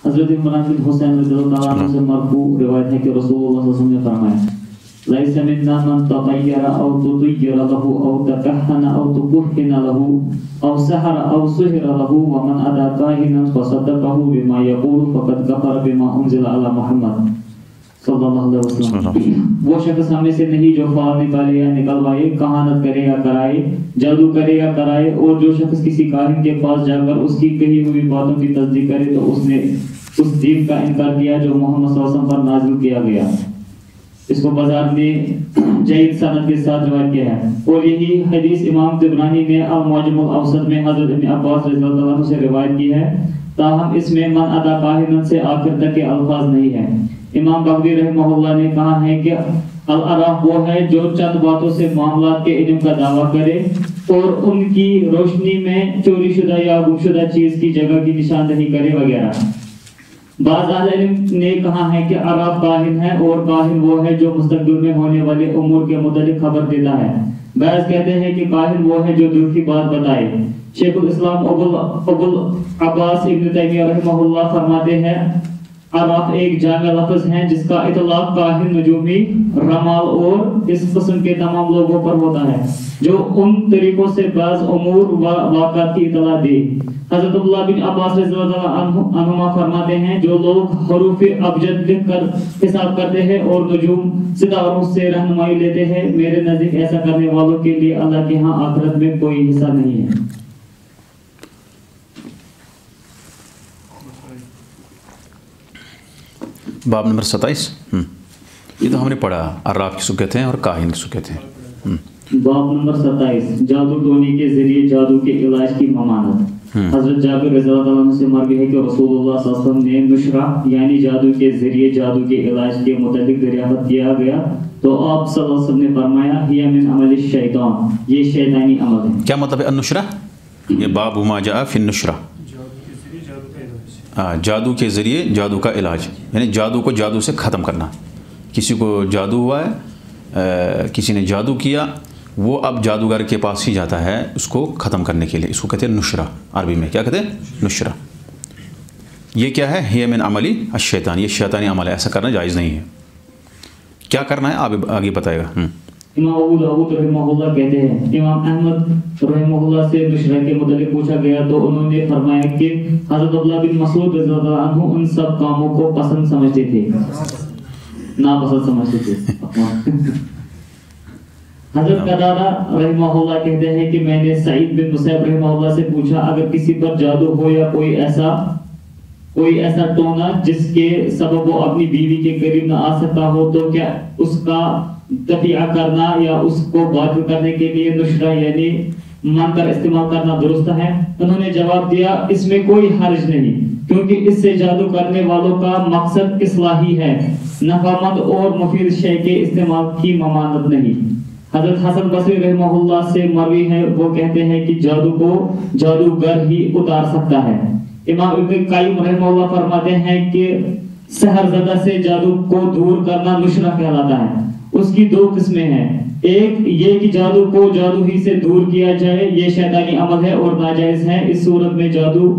حضرت عمران بن حسین رضی اللہ عنہ سے مرفوع روایت ہے کہ رسول اللہ صلی اللہ علیہ وسلم نے فرمایا ليس منا من تطير أو تطير له أو تكهن أو تكهن له أو سحر أو سحر له ومن أتى كاهنا فصدقه بما يقول فقد كفر بما أنزل على محمد صلی اللہ علیہ وسلم. وہ شخص ہمیں سے نہیں جو فال نکالے یا نکلوائے, کہانت کرے یا کرائے, جادو کرے یا کرائے, اور جو شخص کسی کاہن کے پاس جا کر اس کی کہی ہوئی باتوں کی تصدیق کرے تو اس نے اس دین کا انکار کیا جو محمد صلی اللہ علیہ وسلم پر نازل کیا گیا. اس کو بازار نے جید سند کے ساتھ روایت کیا ہے. اور یہی حدیث امام طبرانی نے المعجم الاوسط میں حضرت ابن عباس رضی اللہ عنہ سے روایت کی ہے, تاہم اس میں من اتا کاہنا سے آخر تک کے الفاظ نہیں ہیں. امام بغوی رحمہ اللہ نے کہا ہے کہ العراف وہ ہے جو چند باتوں سے معاملات کے علم کا دعویٰ کرے اور ان کی روشنی میں چوری شدہ یا گم شدہ چیز کی جگہ کی نشاندہی کرے وغیرہ. بعض اہل علم نے کہا ہے کہ عراف کاہن ہے, اور کاہن وہ ہے جو مستقبل میں ہونے والے امور کے متعلق خبر دیتا ہے. بعض کہتے ہیں کہ کاہن وہ ہے جو دور کی بات بتائے. شیخ الاسلام ابو عباس ابن تیمیہ رحمہ اللہ فرماتے ہیں عراف ایک جامع لفظ ہے جس کا اطلاق کاہن, نجومی, رمال اور اس قسم کے تمام لوگوں پر ہوتا ہے جو ان طریقوں سے بعض امور و واقعات کی اطلاع دے. حضرت اللہ بن عباس رضی اللہ عنہما فرماتے ہیں جو لوگ حروف ابجد لکھ کر حساب کرتے ہیں اور نجوم ستاروں سے رہنمائی لیتے ہیں, میرے نزدیک ایسا کرنے والوں کے لیے اللہ کے ہاں آخرت میں کوئی حصہ نہیں ہے. باب نمبر 27. یہ تو ہم نے پڑھا عراف کس کو کہتے ہیں اور کاہن کس کو کہتے ہیں. باب نمبر 27 جادو ٹونے کے ذریعے جادو کے علاج کی ممانعت. حضرت جابر رضی اللہ عنہ سے مروی ہے کہ رسول اللہ صلی اللہ علیہ وسلم نے نشرہ یعنی جادو کے ذریعے جادو کے علاج کے متعلق دریافت کیا گیا تو آپ صلی اللہ علیہ وسلم نے فرمایا ہی من عمل الشیطان, یہ شیطانی عمل ہے. کیا مطلب ہے النشرہ؟ یہ باب ما جاء فی النشرہ, جادو کے ذریعے جادو کا علاج, یعنی جادو کو جادو سے ختم کرنا. کسی کو جادو ہوا ہے, کسی نے جادو کیا, وہ اب جادوگر کے پاس ہی جاتا ہے اس کو ختم کرنے کے لیے. اس کو کہتے ہیں نشرہ, عربی میں کیا کہتے ہیں نشرہ. یہ کیا ہے؟ ہی من عملی الشیطان, یہ شیطانی عمل ہے, ایسا کرنا جائز نہیں ہے. کیا کرنا ہے آپ آگے بتائے گا. امام ابو داؤد رحمہ اللہ کہتے ہیں امام احمد رحمہ اللہ سے نشرہ کے متعلق پوچھا گیا تو انہوں نے فرمایا کہ حضرت عبداللہ بن مسعود رضی اللہ عنہ ان سب کاموں کو پسند سمجھتے تھے, ناپسند سمجھتے تھے. حضرت قتادہ رحمہ اللہ کہتے ہیں کہ میں نے سعید بن مسیب رحمہ اللہ سے پوچھا اگر کسی پر جادو ہو یا کوئی ایسا ٹونا جس کے سبب وہ اپنی بیوی کے قریب نہ آ سکتا ہو تو کیا اس کا تفیع کرنا یا اس کو باطل کرنے کے لیے نشرہ یعنی منتر استعمال کرنا درست ہے؟ انہوں نے جواب دیا اس میں کوئی حرج نہیں, کیونکہ اس سے جادو کرنے والوں کا مقصد اصلاحی ہے, نفعمند اور مفید شے کے استعمال کی ممانعت نہیں. حضرت حسن بصری رحمہ اللہ سے مروی ہے, وہ کہتے ہیں کہ جادو کو جادوگر ہی اتار سکتا ہے. امام ابن قیم رحمہ اللہ فرماتے ہیں کہ سحر زدہ سے جادو کو دور کرنا نشرہ کہلاتا ہے. اس کی دو قسمیں ہیں, ایک یہ کہ جادو کو جادو ہی سے دور کیا جائے, یہ شیطانی عمل ہے اور ناجائز ہے. اس صورت میں جادو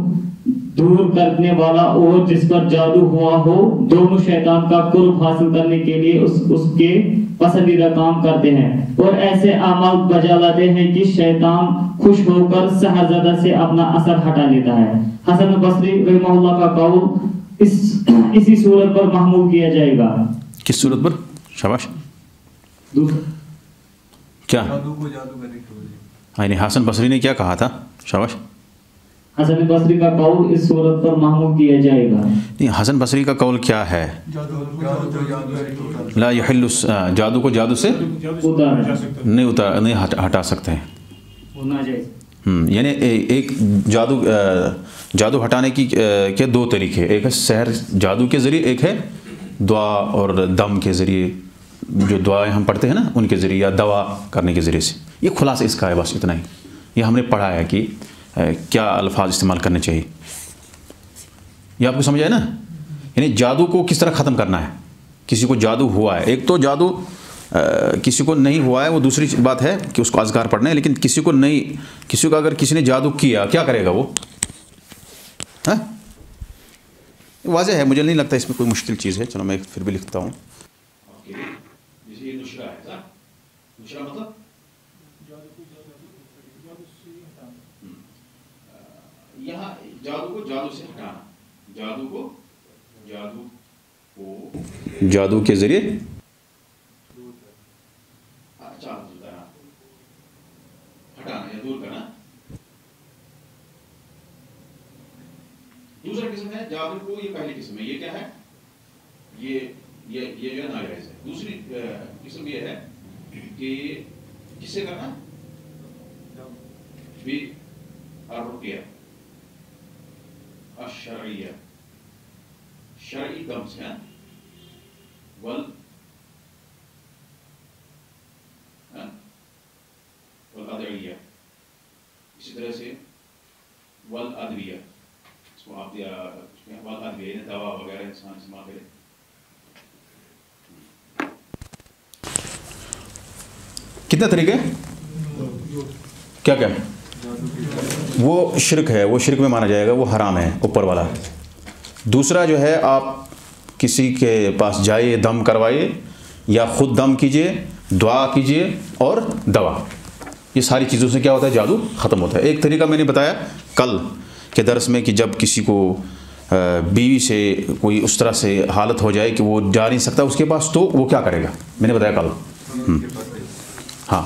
دور کرنے والا اور جس پر جادو ہوا ہو دونوں شیطان کا قرب حاصل کرنے کے لیے اس کے پسندیدہ کام کرتے ہیں اور ایسے اعمال بجا لاتے ہیں کہ شیطان خوش ہو کر سحر زدہ سے اپنا اثر ہٹا لیتا ہے. حسن بصری رحمہ اللہ کا قول اسی صورت پر محمول کیا جائے گا. کس صورت پر؟ شاباش. کیا یعنی حسن بصری نے کیا کہا تھا؟ شاباش. حسن بصری کا قول اس صورت پر محمول کیا جائے گا. نہیں, حسن بصری کا قول کیا ہے؟ لا یحل, جادو کو جادو سے نہیں ہٹا سکتے ہیں. یعنی ایک جادو ہٹانے کی کے دو طریقے, ایک ہے سحر جادو کے ذریعے, ایک ہے دعا اور دم کے ذریعے, جو دعائیں ہم پڑھتے ہیں نا ان کے ذریعے, یا دوا کرنے کے ذریعے سے. یہ خلاصہ اس کا ہے, بس اتنا ہی. یہ ہم نے پڑھا ہے کہ کیا الفاظ استعمال کرنے چاہیے. یہ آپ کو سمجھ آئے نا. یعنی جادو کو کس طرح ختم کرنا ہے. کسی کو جادو ہوا ہے, ایک تو جادو کسی کو نہیں ہوا ہے وہ دوسری بات ہے کہ اس کو اذکار پڑھنے ہیں, لیکن کسی کو اگر کسی نے جادو کیا کیا کرے گا وہ؟ واضح ہے, مجھے نہیں لگتا اس میں کوئی مشکل چیز ہے. چلو میں پھر بھی لکھتا ہوں. جیسے یہ نشرہ ہے, نشرہ مطلب یہاں جادو کو جادو سے ہٹانا, جادو کے ذریعے ہٹانا یا دور کرنا. دوسرا قسم ہے جادو کو, یہ پہلی قسم ہے, یہ کیا ہے, یہ جو ہے ناجائز ہے. دوسری قسم یہ ہے کہ کس سے کرنا, الرقیہ الشرعیہ, شرعی دم سے, والادعیہ, اسی طرح سے والادویہ, اس کو آپ والادویہ دوا وغیرہ انسان استعمال کرے. کتنے طریقے, کیا کیا, وہ شرک ہے, وہ شرک میں مانا جائے گا, وہ حرام ہے اوپر والا. دوسرا جو ہے آپ کسی کے پاس جائیے, دم کروائیے, یا خود دم کیجئے, دعا کیجئے, اور دوا, یہ ساری چیزوں سے کیا ہوتا ہے, جادو ختم ہوتا ہے. ایک طریقہ میں نے بتایا کل کے درس میں کہ جب کسی کو بیوی سے کوئی اس طرح سے حالت ہو جائے کہ وہ جا نہیں سکتا اس کے پاس, تو وہ کیا کرے گا, میں نے بتایا کل. ہاں,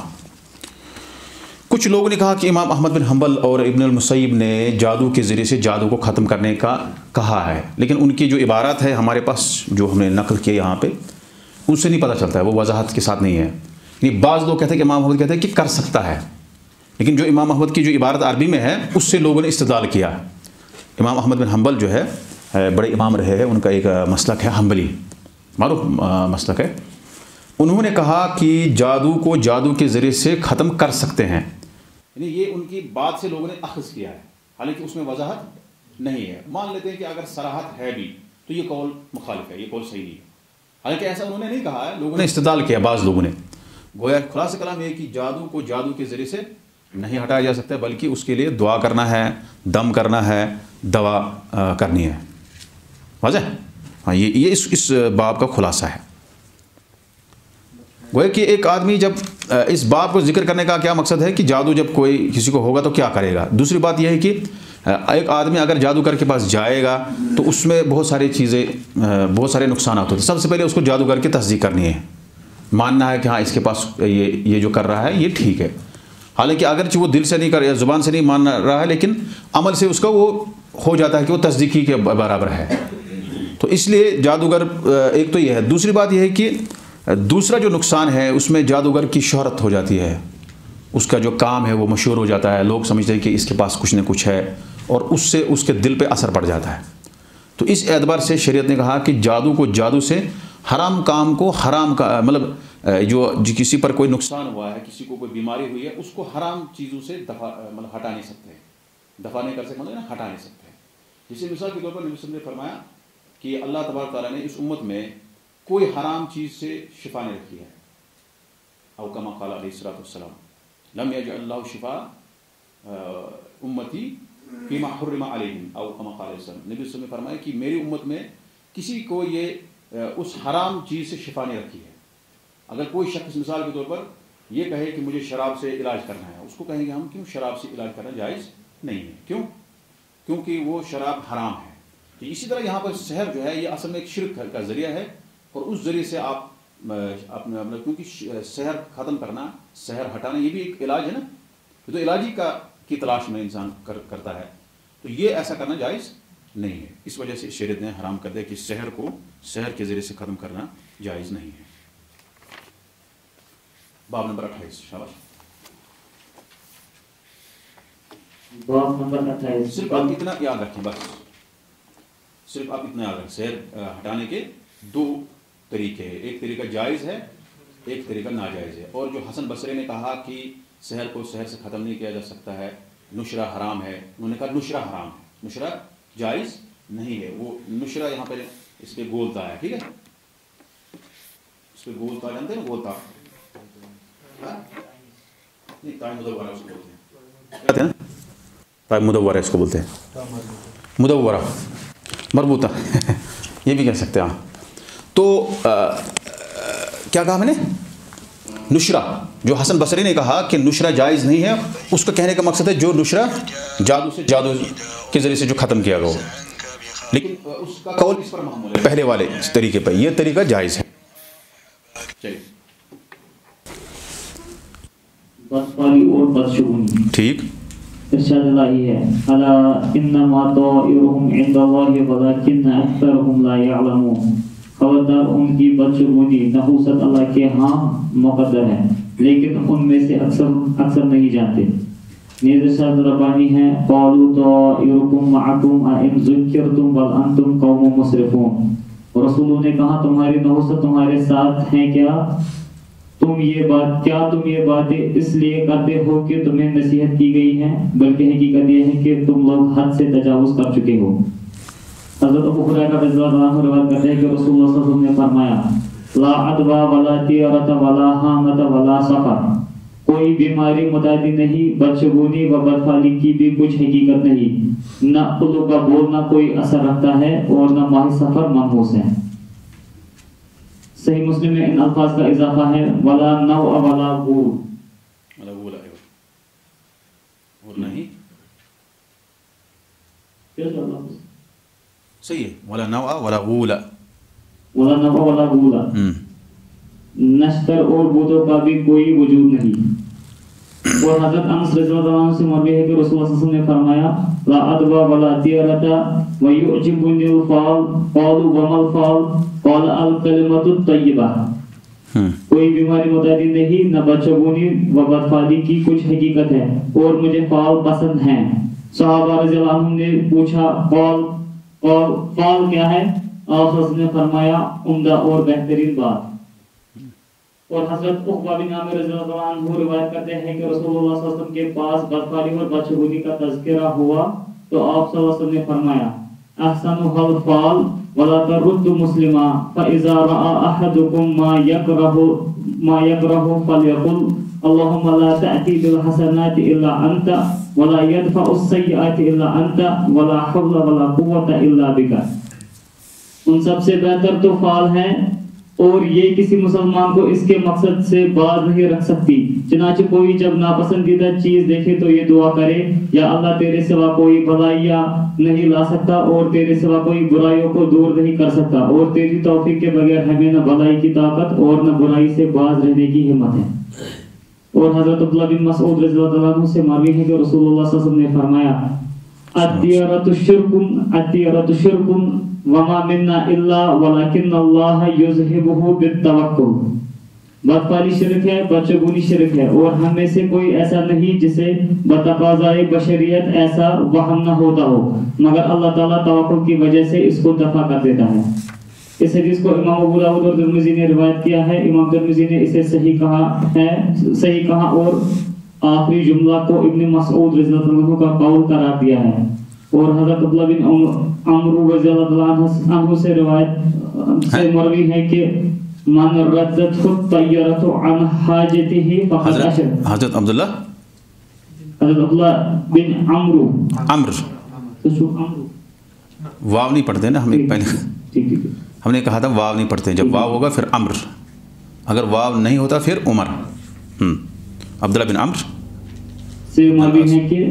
کچھ لوگوں نے کہا کہ امام احمد بن حنبل اور ابن المسیب نے جادو کے ذریعے سے جادو کو ختم کرنے کا کہا ہے, لیکن ان کی جو عبارات ہے ہمارے پاس جو ہم نے نقل کیا یہاں پہ, ان سے نہیں پتہ چلتا ہے, وہ وضاحت کے ساتھ نہیں ہے. یعنی بعض لوگ کہتے ہیں کہ امام احمد کہتے ہیں کہ کر سکتا ہے, لیکن جو امام احمد کی جو عبارت عربی میں ہے اس سے لوگوں نے استدلال کیا. امام احمد بن حنبل جو ہے بڑے امام رہے ہیں, ان کا ایک مسلک ہے حنبلی, معروف مسلک ہے. انہوں نے کہا کہ جادو کو جادو کے ذریعے سے ختم کر سکتے ہیں. یعنی یہ ان کی بات سے لوگوں نے اخذ کیا ہے, حالانکہ اس میں وضاحت نہیں ہے. مان لیتے ہیں کہ اگر صراحت ہے بھی تو یہ قول مخالف ہے, یہ قول صحیح نہیں ہے, حالانکہ ایسا انہوں نے نہیں کہا ہے, لوگوں نے استدلال کیا. بعض لوگوں نے گویا خلاصہ کلام یہ کہ جادو کو جادو کے ذریعے سے نہیں ہٹایا جا سکتا, بلکہ اس کے لیے دعا کرنا ہے, دم کرنا ہے, دوا کرنی ہے. واضح, ہاں, یہ اس باب کا خلاصہ ہے. گویا کہ ایک آدمی جب اس باب کو ذکر کرنے کا کیا مقصد ہے کہ جادو جب کوئی کسی کو ہوگا تو کیا کرے گا. دوسری بات یہ ہے کہ ایک آدمی اگر جادوگر کے پاس جائے گا تو اس میں بہت ساری چیزیں, بہت سارے نقصانات ہوتے ہیں. سب سے پہلے اس کو جادوگر کی تصدیق کرنی ہے, ماننا ہے کہ ہاں اس کے پاس یہ جو کر رہا ہے یہ ٹھیک ہے. حالانکہ اگرچہ وہ دل سے نہیں کر یا زبان سے نہیں مان رہا ہے, لیکن عمل سے اس کا وہ ہو جاتا ہے کہ وہ تصدیقی کے برابر ہے. تو اس لیے جادوگر ایک تو یہ ہے. دوسری بات یہ ہے کہ دوسرا جو نقصان ہے اس میں جادوگر کی شہرت ہو جاتی ہے, اس کا جو کام ہے وہ مشہور ہو جاتا ہے, لوگ سمجھتے ہیں کہ اس کے پاس کچھ نہ کچھ ہے, اور اس سے اس کے دل پہ اثر پڑ جاتا ہے. تو اس اعتبار سے شریعت نے کہا کہ جادو کو جادو سے, حرام کام کو حرام کا مطلب جو کسی پر کوئی نقصان ہوا ہے, کسی کو کوئی بیماری ہوئی ہے, اس کو حرام چیزوں سے مطلب ہٹا نہیں سکتے, دفع نہیں کر سکتے, مطلب ہٹا نہیں سکتے. جیسے مثال کے طور پر نبی صلی اللہ علیہ وسلم نے فرمایا کہ اللہ تبارک تعالیٰ نے اس امت میں کوئی حرام چیز سے شفا نہیں رکھی ہے, او کما قال علیہ الصلوۃ والسلام لم یجعل اللہ شفاء امتی فیما حرم علیہم, او کما قال علیہ السلام, نبی صلی اللہ علیہ وسلم نے فرمایا کہ میری امت میں کسی کو یہ اس حرام چیز سے شفا نہیں رکھی ہے. اگر کوئی شخص مثال کے طور پر یہ کہے کہ مجھے شراب سے علاج کرنا ہے, اس کو کہیں گے ہم کیوں شراب سے علاج کرنا جائز نہیں ہے. کیوں؟ کیونکہ وہ شراب حرام ہے. تو اسی طرح یہاں پر سحر جو ہے یہ اصل میں ایک شرک کا ذریعہ ہے, اور اس ذریعے سے آپ اپنا کیونکہ سحر ختم کرنا, سحر ہٹانا یہ بھی ایک علاج ہے نا, تو علاجی کی تلاش میں انسان کرتا ہے, تو یہ ایسا کرنا جائز نہیں ہے. اس وجہ سے شریعت نے حرام کر دیا کہ سحر کو سحر کے ذریعے سے ختم کرنا جائز نہیں ہے. باب نمبر 28. شاباش. باب نمبر 28. صرف آپ اتنا یاد رکھیں, بس صرف آپ اتنا یاد رکھیں, سحر ہٹانے کے دو طریقے ہیں, ایک طریقہ جائز ہے, ایک طریقہ ناجائز ہے. اور جو حسن بصری نے کہا کہ سحر کو سحر سے ختم نہیں کیا جا سکتا ہے, نشرہ حرام ہے, انہوں نے کہا نشرہ حرام ہے, نشرہ جائز نہیں ہے. وہ نشرہ یہاں پہ اس پہ گولتا ہے, ٹھیک ہے, اس پہ گولتا جانتے ہیں, گولتا نہیں, تائم مدورہ اس کو بولتے ہیں, کہتے ہیں تائم مدورہ اس کو بولتے ہیں, مدورہ مربوطہ یہ بھی کہہ سکتے ہیں. تو کیا کہا میں نے؟ نشرہ. جو حسن بصری نے کہا کہ نشرہ جائز نہیں ہے، اس کا کہنے کا مقصد ہے جو نشرہ جادو کے ذریعے سے جو ختم کیا گیا، لیکن اس کا قول اس پر معمول ہے پہلے والے طریقے پر. یہ طریقہ جائز ہے. بدفعلی اور بدشگونی. ٹھیک. ارشاد الہی ہے الا انما طائرهم عند الله ولكن اکثرهم لا يعلمون. خبردار ان کی بدشگونی نحوست اللہ کے ہاں مقدر ہے، لیکن ان میں سے اکثر نہیں جانتے. نیز ارشاد ربانی ہے قالوا طائركم معكم ان ذکرتم بل انتم قوم مسرفون. رسولوں نے کہا تمہاری نحوست تمہارے ساتھ ہے کیا؟ تم یہ باتیں اس لیے کرتے ہو کہ تمہیں نصیحت کی گئی ہے، بلکہ حقیقت یہ ہے کہ تم لوگ حد سے تجاوز کر چکے ہو. حضرت ابو ہریرہ رضی اللہ عنہ روایت کرتے ہیں کہ رسول اللہ صلی اللہ علیہ وسلم نے فرمایا لا عدوى ولا طیرۃ ولا حامۃ ولا سفر. کوئی بیماری متعدی نہیں، بدشگونی و بدفعلی کی بھی کچھ حقیقت نہیں. نہ اردو کا بولنا کوئی اثر رکھتا ہے اور نہ ماہ سفر منحوس ہے. صحیح مسلم میں ان الفاظ کا اضافہ ہے ولا نوء ولا غول. ولا غول ہے اور نہیں صحیح ہے. ولا نوء ولا غول. ولا نوء ولا غول. نشتر اور بتوں کا بھی کوئی وجود نہیں. اور حضرت انس رضی اللہ عنہ سے مروی ہے کہ رسول اللہ صلی اللہ علیہ وسلم نے فرمایا لا عدوى ولا طیرۃ ويعجبني الفال قالوا وما الفال قال الکلمۃ الطیبہ. کوئی بیماری متعدی نہیں، نہ بدشگونی و بدفعلی کی کچھ حقیقت ہے اور مجھے فال پسند ہیں. صحابہ رضی اللہ عنہ نے پوچھا فال کیا ہے؟ آپ نے فرمایا عمدہ اور بہترین بات. اور حضرت عقبہ بن عامر رضی اللہ عنہ روایت کرتے ہیں کہ رسول اللہ صلی اللہ علیہ وسلم کے پاس بدفعلی اور بدشگونی کا تذکرہ ہوا تو آپ صلی اللہ علیہ وسلم نے فرمایا احسنها الفال ولا ترد مسلما فاذا راى احدكم ما يكره فليقل اللهم لا تأتي بالحسنات الا انت ولا يدفع السيئات الا انت ولا حول ولا قوة الا بك. ان سب سے بہتر تو فال ہے اور یہ کسی مسلمان کو اس کے مقصد سے باز نہیں رکھ سکتی. چنانچہ کوئی جب ناپسندیدہ چیز دیکھے تو یہ دعا کرے یا اللہ تیرے سوا کوئی بھلائیاں نہیں لا سکتا اور تیرے سوا کوئی برائیوں کو دور نہیں کر سکتا اور تیری توفیق کے بغیر ہمیں نہ بھلائی کی طاقت اور نہ برائی سے باز رہنے کی ہمت ہے. اور حضرت عبداللہ بن مسعود رضی اللہ عنہ سے مروی ہے کہ رسول اللہ صلی اللہ علیہ وسلم نے فرمایا الطیرۃ شرک وما منا الا ولكن اللہ یذہبہ بالتوکل. بدفعلی شرک ہے، بدشگونی شرک ہے اور ہم میں سے کوئی ایسا نہیں جسے بتقاضائے بشریت ایسا وہم نہ ہوتا ہو مگر اللہ تعالیٰ توکل کی وجہ سے اس کو دفع کر دیتا ہے. اس حدیث کو امام ابو داؤد اور ترمذی نے روایت کیا ہے. امام ترمذی نے اسے صحیح کہا اور آخری جملہ کو ابن مسعود رضی اللہ عنہ کا قول قرار دیا ہے. اور حضرت عبداللہ بن عمرو رضی اللہ عنہ سے روایت سے مروی ہے کہ من ردت الطیرۃ عن حاجته فقد اشرک. حضرت عبداللہ بن عمرو واو نہیں پڑھتے نا ہم پہلے ہم نے کہا تھا واو نہیں پڑھتے. جب واو ہوگا پھر عمر، اگر واو نہیں ہوتا پھر عمر. عبداللہ بن عمرو سے مروی ہے کہ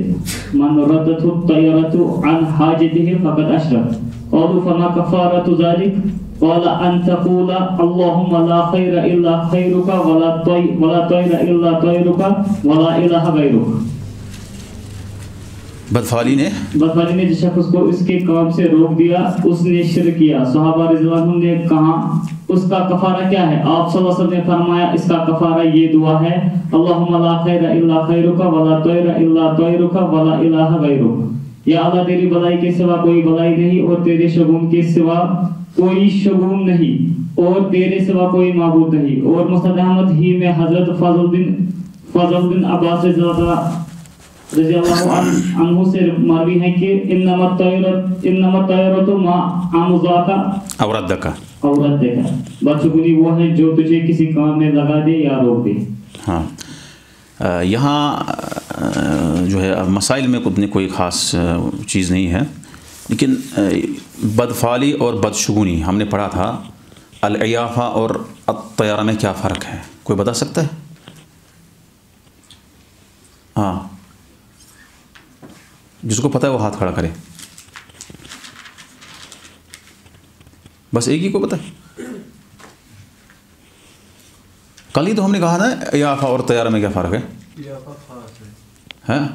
من ردت الطیرۃ عن حاجته فقد اشرک. قالوا فما کفارۃ ذلک قال ان تقول اللهم لا خیر الا خیرک ولا طیر الا طیرک ولا الہ غیرک. بدفعلی نے جس شخص کو اس کے کام سے روک دیا اس نے شرک کیا. صحابہ رضی اللہ عنہ نے کہا اس کا کفارہ کیا ہے؟ آپ صلی اللہ علیہ وسلم نے فرمایا اس کا کفارہ یہ دعا ہے اللہم لا خیر الا خیرک ولا طیر الا طیرک ولا الہ غیرک. یا اللہ تیری بھلائی کے سوا کوئی بھلائی نہیں اور تیرے شگون کے سوا کوئی شگون نہیں اور تیرے سوا کوئی معبود نہیں. اور مسند احمد ہی میں حضرت فضل بن عباس رضی اللہ عنہ سے مروی ہے کہ انما الطیرۃ ما امضاک اوردک. بدشگونی وہ ہے جو تجھے کسی کام میں لگا دے یا روک دے. ہاں یہاں جو ہے مسائل میں کوئی خاص چیز نہیں ہے. لیکن بدفعلی اور بدشگونی ہم نے پڑھا تھا، العیافہ اور الطیارہ میں کیا فرق ہے؟ کوئی بتا سکتا ہے؟ ہاں، جس کو پتہ ہے وہ ہاتھ کھڑا کرے. بس ایک ہی کو پتہ ہے. کل ہی تو ہم نے کہا نا عیافہ اور طیارہ میں کیا فرق ہے. ہاں،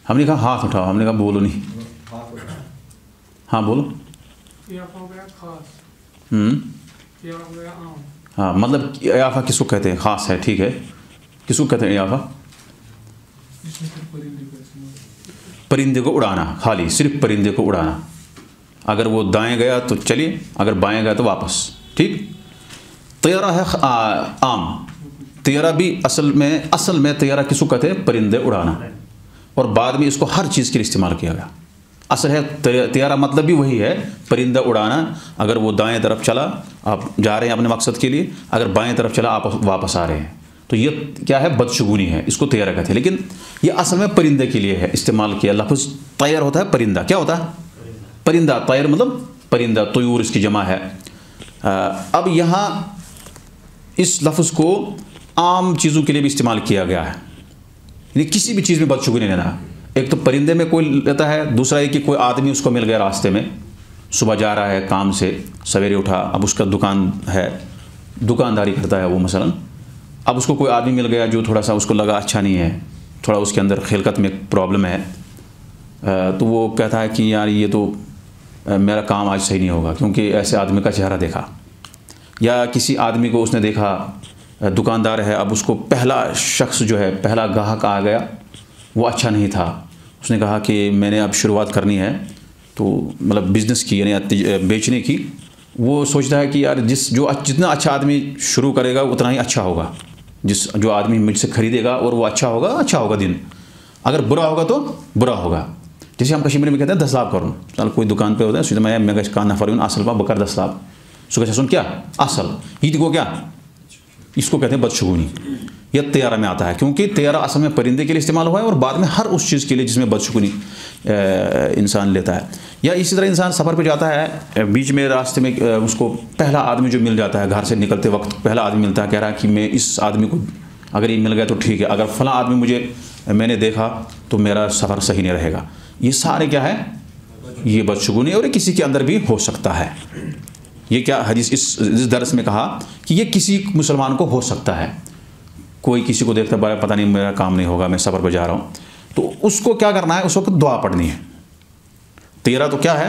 ہم نے کہا ہاتھ اٹھاؤ، ہم نے کہا بولو نہیں. ہاں بولو. ہاں، مطلب عیافہ کس کو کہتے ہیں؟ خاص ہے، ٹھیک ہے. کس کو کہتے ہیں عیافہ؟ پرندے کو اڑانا، خالی صرف پرندے کو اڑانا. اگر وہ دائیں گیا تو چلیے، اگر بائیں گیا تو واپس. ٹھیک. طیارہ ہے عام. طیارہ بھی اصل میں طیارہ کس کو کہتے ہیں؟ پرندے اڑانا. اور بعد میں اس کو ہر چیز کے لیے استعمال کیا گیا. اصل ہے طیارہ مطلب بھی وہی ہے، پرندہ اڑانا. اگر وہ دائیں طرف چلا آپ جا رہے ہیں اپنے مقصد کے لیے، اگر بائیں طرف چلا آپ واپس آ رہے ہیں. تو یہ کیا ہے؟ بدشگونی ہے، اس کو طیارہ کہتے ہیں. لیکن یہ اصل میں پرندے کے لیے ہے استعمال کیا. لفظ طیر ہوتا ہے پرندہ. کیا ہوتا ہے؟ پرندہ. طیر مطلب پرندہ، طیور اس کی جمع ہے. اب یہاں اس لفظ کو عام چیزوں کے لیے بھی استعمال کیا گیا ہے، یعنی کسی بھی چیز میں بدشگونی نہیں لینا. ایک تو پرندے میں کوئی لیتا ہے، دوسرا یہ کہ کوئی آدمی اس کو مل گیا راستے میں، صبح جا رہا ہے کام سے، سویرے اٹھا، اب اس کا دکان ہے، دکانداری کرتا ہے وہ مثلا. اب اس کو کوئی آدمی مل گیا جو تھوڑا سا اس کو لگا اچھا نہیں ہے، تھوڑا اس کے اندر خلقت میں پرابلم ہے، تو وہ کہتا ہے کہ یار یہ تو میرا کام آج صحیح نہیں ہوگا کیونکہ ایسے آدمی کا چہرہ دیکھا. یا کسی آدمی کو اس نے دیکھا، دکاندار ہے، اب اس کو پہلا شخص جو ہے، پہلا گاہک آ گیا، وہ اچھا نہیں تھا. اس نے کہا کہ میں نے اب شروعات کرنی ہے، تو مطلب بزنس کی یعنی بیچنے کی. وہ سوچتا ہے کہ یار جتنا اچھا آدمی شروع کرے گا اتنا ہی اچھا ہوگا. جو آدمی مجھ سے خریدے گا اور وہ اچھا ہوگا دن. اگر برا ہوگا تو برا ہوگا. جیسے ہم کشمیر میں کہتے ہیں 10 لاکھ کروں. مثلا کوئی دکان پہ ہوتا ہے، سوچتا میں گھر کان نفر اصل پا بکر 10 لاکھ سو سن کیا اصل یہ کو کیا، اس کو کہتے ہیں بدشگونی. یہ طیارہ میں آتا ہے کیونکہ طیارہ اصل میں پرندے کے لیے استعمال ہوا ہے، اور بعد میں ہر اس چیز کے لیے جس میں بدشگونی انسان لیتا ہے. یا اسی طرح انسان سفر پہ جاتا ہے، بیچ میں راستے میں اس کو پہلا آدمی جو مل جاتا ہے، گھر سے نکلتے وقت پہلا آدمی ملتا ہے، کہہ رہا ہے کہ میں اس آدمی کو اگر یہ مل گیا تو ٹھیک ہے، اگر فلاں آدمی میں نے دیکھا تو میرا سفر صحیح نہیں رہے گا. یہ سارے کیا ہے؟ یہ بدشگونی، اور یہ کسی کے اندر بھی ہو سکتا ہے. یہ کیا حدیث اس درس میں کہا کہ یہ کسی مسلمان کو ہو سکتا ہے. کوئی کسی کو دیکھتا ہے پتہ نہیں میرا کام نہیں ہوگا، میں سفر پہ جا رہا ہوں، تو اس کو کیا کرنا ہے؟ اس وقت دعا پڑھنی ہے. تیرا تو کیا ہے؟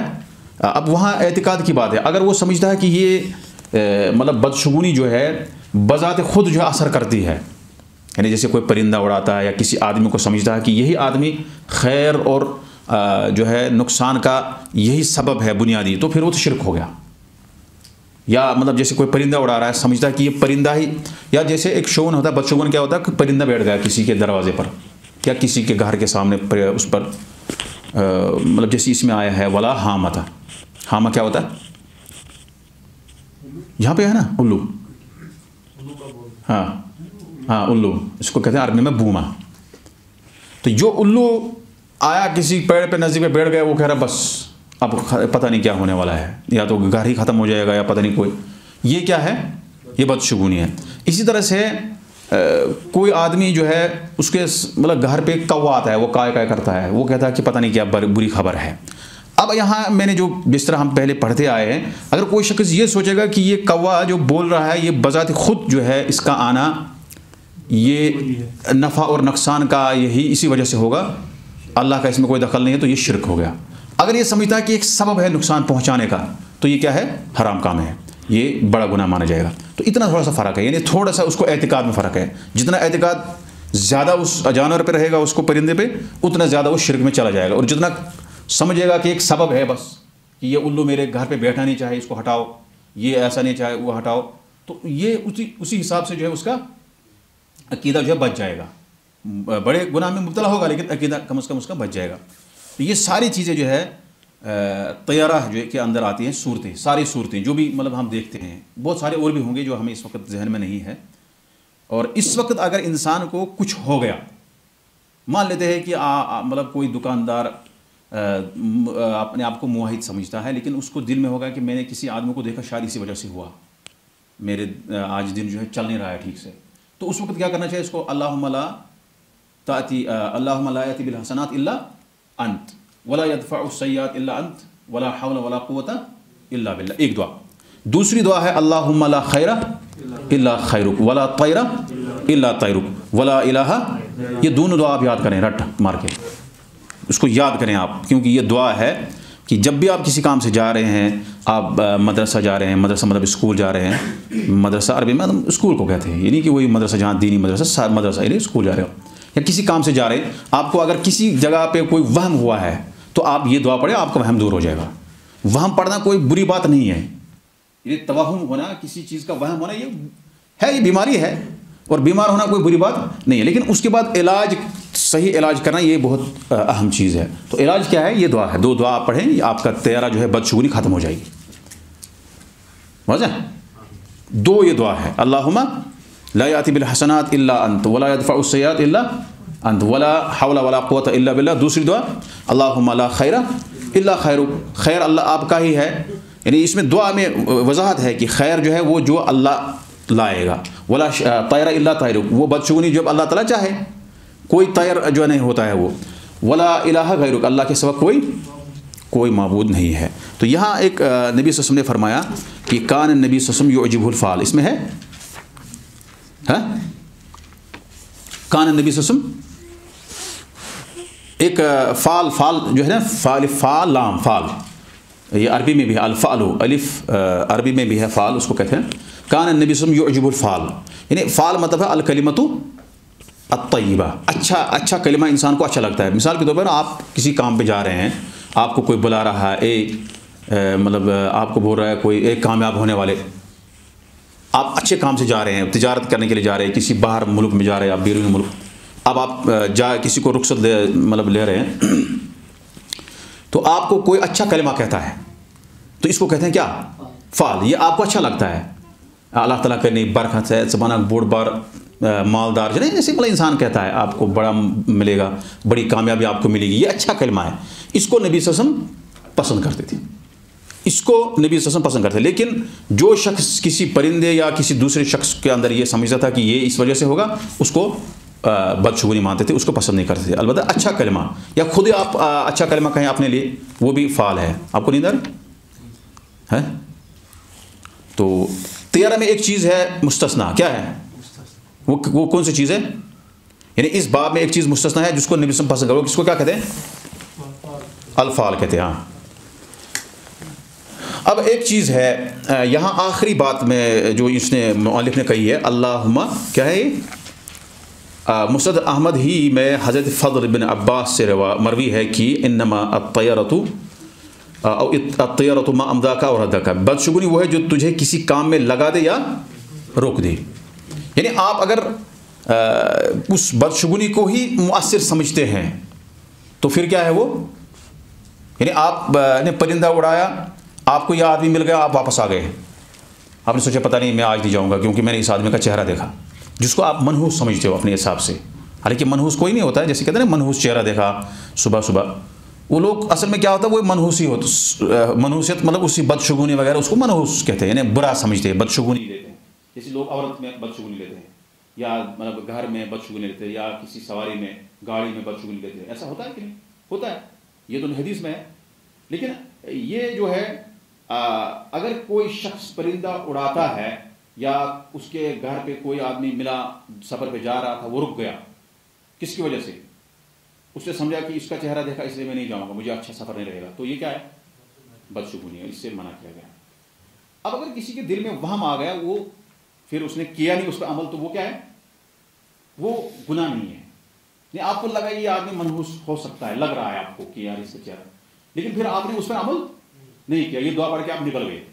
اب وہاں اعتقاد کی بات ہے. اگر وہ سمجھتا ہے کہ یہ مطلب بدشگونی جو ہے بذات خود جو ہے اثر کرتی ہے، یعنی جیسے کوئی پرندہ اڑاتا ہے یا کسی آدمی کو سمجھتا ہے کہ یہی آدمی خیر اور جو ہے نقصان کا یہی سبب ہے بنیادی، تو پھر وہ تو شرک ہو گیا. یا مطلب جیسے کوئی پرندہ اڑا رہا ہے، سمجھتا ہے کہ یہ پرندہ ہی، یا جیسے ایک شگن ہوتا ہے، بدشگون کیا ہوتا ہے کہ پرندہ بیٹھ گیا کسی کے دروازے پر یا کسی کے گھر کے سامنے اس پر، مطلب جیسے اس میں آیا ہے ولا حامتا. حامہ کیا ہوتا ہے؟ یہاں پہ ہے نا الو. ہاں الو، اس کو کہتے ہیں عربی میں بوما. تو جو الو آیا کسی پیڑ پہ نزدیک پہ بیٹھ گیا، وہ کہہ رہا بس اب پتہ نہیں کیا ہونے والا ہے، یا تو گھر ہی ختم ہو جائے گا یا پتہ نہیں کوئی. یہ کیا ہے؟ یہ بدشگونی ہے. اسی طرح سے کوئی آدمی جو ہے اس کے مطلب گھر پہ کوا آتا ہے، وہ کائے کرتا ہے، وہ کہتا ہے کہ پتہ نہیں کیا بری خبر ہے. اب یہاں میں نے جو جس طرح ہم پہلے پڑھتے آئے ہیں، اگر کوئی شخص یہ سوچے گا کہ یہ کوا جو بول رہا ہے یہ بذات خود جو ہے اس کا آنا یہ نفع اور نقصان کا اسی وجہ سے ہوگا، اللہ کا اس میں کوئی دخل نہیں ہے، تو یہ شرک ہو گیا. اگر یہ سمجھتا ہے کہ ایک سبب ہے نقصان پہنچانے کا، تو یہ کیا ہے؟ حرام کام ہے، یہ بڑا گناہ مانا جائے گا. تو اتنا تھوڑا سا فرق ہے، یعنی تھوڑا سا اس کو اعتقاد میں فرق ہے. جتنا اعتقاد زیادہ اس جانور پہ رہے گا، اس کو پرندے پہ، اتنا زیادہ وہ شرک میں چلا جائے گا. اور جتنا سمجھے گا کہ ایک سبب ہے بس، کہ یہ الو میرے گھر پہ بیٹھنا نہیں چاہے، اس کو ہٹاؤ، یہ ایسا نہیں چاہے وہ ہٹاؤ، تو یہ اسی حساب سے جو ہے اس کا عقیدہ جو ہے بچ جائے گا. بڑے گناہ میں مبتلا ہوگا لیکن عقیدہ کم از کم اس کا بچ جائے گا. تو یہ ساری چیزیں جو ہے طیارہ جو کے اندر آتی ہیں، صورتیں، ساری صورتیں جو بھی مطلب ہم دیکھتے ہیں، بہت سارے اور بھی ہوں گے جو ہمیں اس وقت ذہن میں نہیں ہے. اور اس وقت اگر انسان کو کچھ ہو گیا، مان لیتے ہیں کہ مطلب کوئی دکاندار اپنے آپ کو موحد سمجھتا ہے، لیکن اس کو دل میں ہوگا کہ میں نے کسی آدمی کو دیکھا شاید اسی وجہ سے ہوا، میرے آج دن جو ہے چل نہیں رہا ہے ٹھیک سے، تو اس وقت کیا کرنا چاہیے اس کو؟ اللہم لا یأتی بالحسنات الا انت ولا يدفع السیئات الا انت ولا حول ولا قوة الا باللہ، ایک دعا۔ دوسری دعا ہے اللہم لا خیر الا خیرک ولا طیر الا طیرک ولا الہ، یہ دونوں دعا آپ یاد کریں، رٹ مار کے اس کو یاد کریں آپ، کیونکہ یہ دعا ہے کہ جب بھی آپ کسی کام سے جا رہے ہیں، آپ مدرسہ جا رہے ہیں، مدرسہ مطلب اسکول جا رہے ہیں، مدرسہ عربی میں اسکول کو کہتے ہیں، یعنی کہ وہی مدرسہ جہاں دینی مدرسہ مدرسہ یعنی اسکول جا رہے ہو، یا کسی کام سے جا رہے ہیں، آپ کو اگر کسی جگہ پہ کوئی وہم ہوا ہے تو آپ یہ دعا پڑھیں، آپ کا وہم دور ہو جائے گا۔ وہم پڑھنا کوئی بری بات نہیں ہے، یہ توہم ہونا، کسی چیز کا وہم ہونا، یہ بیماری ہے، اور بیمار ہونا کوئی بری بات نہیں ہے، لیکن اس کے بعد علاج، صحیح علاج کرنا یہ بہت اہم چیز ہے۔ تو علاج کیا ہے؟ یہ دعا ہے، دو دعا آپ پڑھیں، آپ کا تیرا جو ہے بدشگونی ختم ہو جائے گی۔ واضح؟ دو یہ دعا ہے، اللہم لا یأتی بالحسنات الا انت ولا يدفع السیئات الا انت ولا حول ولا قوة الا باللہ۔ دوسری دعا اللہم لا خیر الا خیرک، خیر اللہ آپ کا ہی ہے، یعنی اس میں دعا میں وضاحت ہے کہ خیر جو ہے وہ جو اللہ لائے گا، ولا طیر الا طیرک، وہ بدشگونی جو اللہ تعالیٰ چاہے، کوئی طیر جو نہیں ہوتا ہے وہ، ولا الہ غیرک، اللہ کے سوا کوئی معبود نہیں ہے۔ تو یہاں ایک نبی صلی اللہ علیہ وسلم نے فرمایا کہ کان النبی صلی اللہ علیہ وسلم یعجبہ الفال، اس میں ہے کان النبی صلی اللہ علیہ وسلم، ایک فال جو ہے نا، فال لام فال، یہ عربی میں بھی ہے، الفعل الف عربی میں بھی ہے فال، اس کو کہتے ہیں کان النبی صلی اللہ علیہ وسلم یعجبہ الفال، یعنی فال مطلب ہے الکلمۃ الطیبہ، اچھا کلمہ انسان کو اچھا لگتا ہے۔ مثال کے طور پر آپ کسی کام پہ جا رہے ہیں، آپ کو کوئی بلا رہا ہے، مطلب آپ کو بول رہا ہے کوئی ایک کامیاب ہونے والے، آپ اچھے کام سے جا رہے ہیں، تجارت کرنے کے لیے جا رہے ہیں، کسی باہر ملک میں جا رہے ہیں، آپ بیرون ملک، اب آپ کسی کو رخصت لے رہے ہیں، تو آپ کو کوئی اچھا کلمہ کہتا ہے، تو اس کو کہتے ہیں کیا؟ فال، یہ آپ کو اچھا لگتا ہے، اللہ تعالیٰ کرنے برکت ہے، زمانہ بوڑھ بار مالدار جو نہیں، جیسے مطلب انسان کہتا ہے آپ کو بڑا ملے گا، بڑی کامیابی آپ کو ملے گی، یہ اچھا کلمہ ہے، اس کو نبی صلی اللہ علیہ وسلم پسند کرتے تھے، اس کو نبی صلی اللہ علیہ وسلم پسند کرتے، لیکن جو شخص کسی پرندے یا کسی دوسرے شخص کے اندر یہ سمجھتا تھا کہ یہ اس وجہ سے ہوگا، اس کو بدشگونی مانتے تھے، اس کو پسند نہیں کرتے تھے۔ البتہ اچھا کلمہ یا خود ہی آپ اچھا کلمہ کہیں اپنے لیے، وہ بھی فعال ہے۔ آپ کو نیند آ رہی ہے؟ تو 13 میں ایک چیز ہے مستثنا، کیا ہے وہ کون سی چیز ہے؟ یعنی اس باب میں ایک چیز مستثنا ہے جس کو نبی صلی اللہ علیہ وسلم پسند کرو، کس کو کیا کہتے ہیں؟ الفعال کہتے ہیں۔ ہاں، اب ایک چیز ہے یہاں آخری بات میں جو اس نے مؤلف نے کہی ہے، اللہم، کیا ہے یہ؟ مسند احمد ہی میں حضرت فضل بن عباس سے مروی ہے کہ انما الطیرۃ او الطیرۃ ما امداک اور ردک، بدشگونی وہ ہے جو تجھے کسی کام میں لگا دے یا روک دے، یعنی آپ اگر اس بدشگونی کو ہی مؤثر سمجھتے ہیں تو پھر کیا ہے وہ، یعنی آپ نے پرندہ اڑایا، آپ کو یہ آدمی مل گیا، آپ واپس آ گئے، آپ نے سوچا پتہ نہیں میں آج نہیں جاؤں گا کیونکہ میں نے اس آدمی کا چہرہ دیکھا، جس کو آپ منحوس سمجھتے ہو اپنے حساب سے، حالانکہ منحوس کوئی نہیں ہوتا ہے، جیسے کہتے ہیں نا منحوس چہرہ دیکھا صبح، وہ لوگ اصل میں کیا ہوتا ہے، وہ منحوس ہی ہوتا، منحوسیت مطلب اسی بدشگونی وغیرہ، اس کو منحوس کہتے ہیں، یعنی برا سمجھتے ہیں، بدشگونی لیتے ہیں، جیسے لوگ عورت میں بدشگونی لیتے ہیں، یا مطلب گھر میں بدشگونی لیتے ہیں، یا کسی سواری میں گاڑی میں بدشگونی لیتے ہیں، ایسا ہوتا ہے کہ نہیں ہوتا ہے، یہ تو حدیث میں ہے۔ لیکن یہ جو ہے اگر کوئی شخص پرندہ اڑاتا ہے یا اس کے گھر پہ کوئی آدمی ملا، سفر پہ جا رہا تھا، وہ رک گیا، کس کی وجہ سے؟ اس نے سمجھا کہ اس کا چہرہ دیکھا اس لیے میں نہیں جاؤں گا، مجھے اچھا سفر نہیں رہے گا، تو یہ کیا ہے؟ بدشگونی ہے، اس سے منع کیا گیا۔ اب اگر کسی کے دل میں وہم آ گیا، وہ پھر اس نے کیا نہیں اس پہ عمل، تو وہ کیا ہے؟ وہ گناہ نہیں ہے، نہیں آپ کو لگا یہ آدمی منحوس ہو سکتا ہے، لگ رہا ہے آپ کو کہ یار اس سے چہرہ، لیکن پھر آپ نے اس پہ عمل نہیں کیا، یہ دعا پڑھ کے آپ نکل گئے،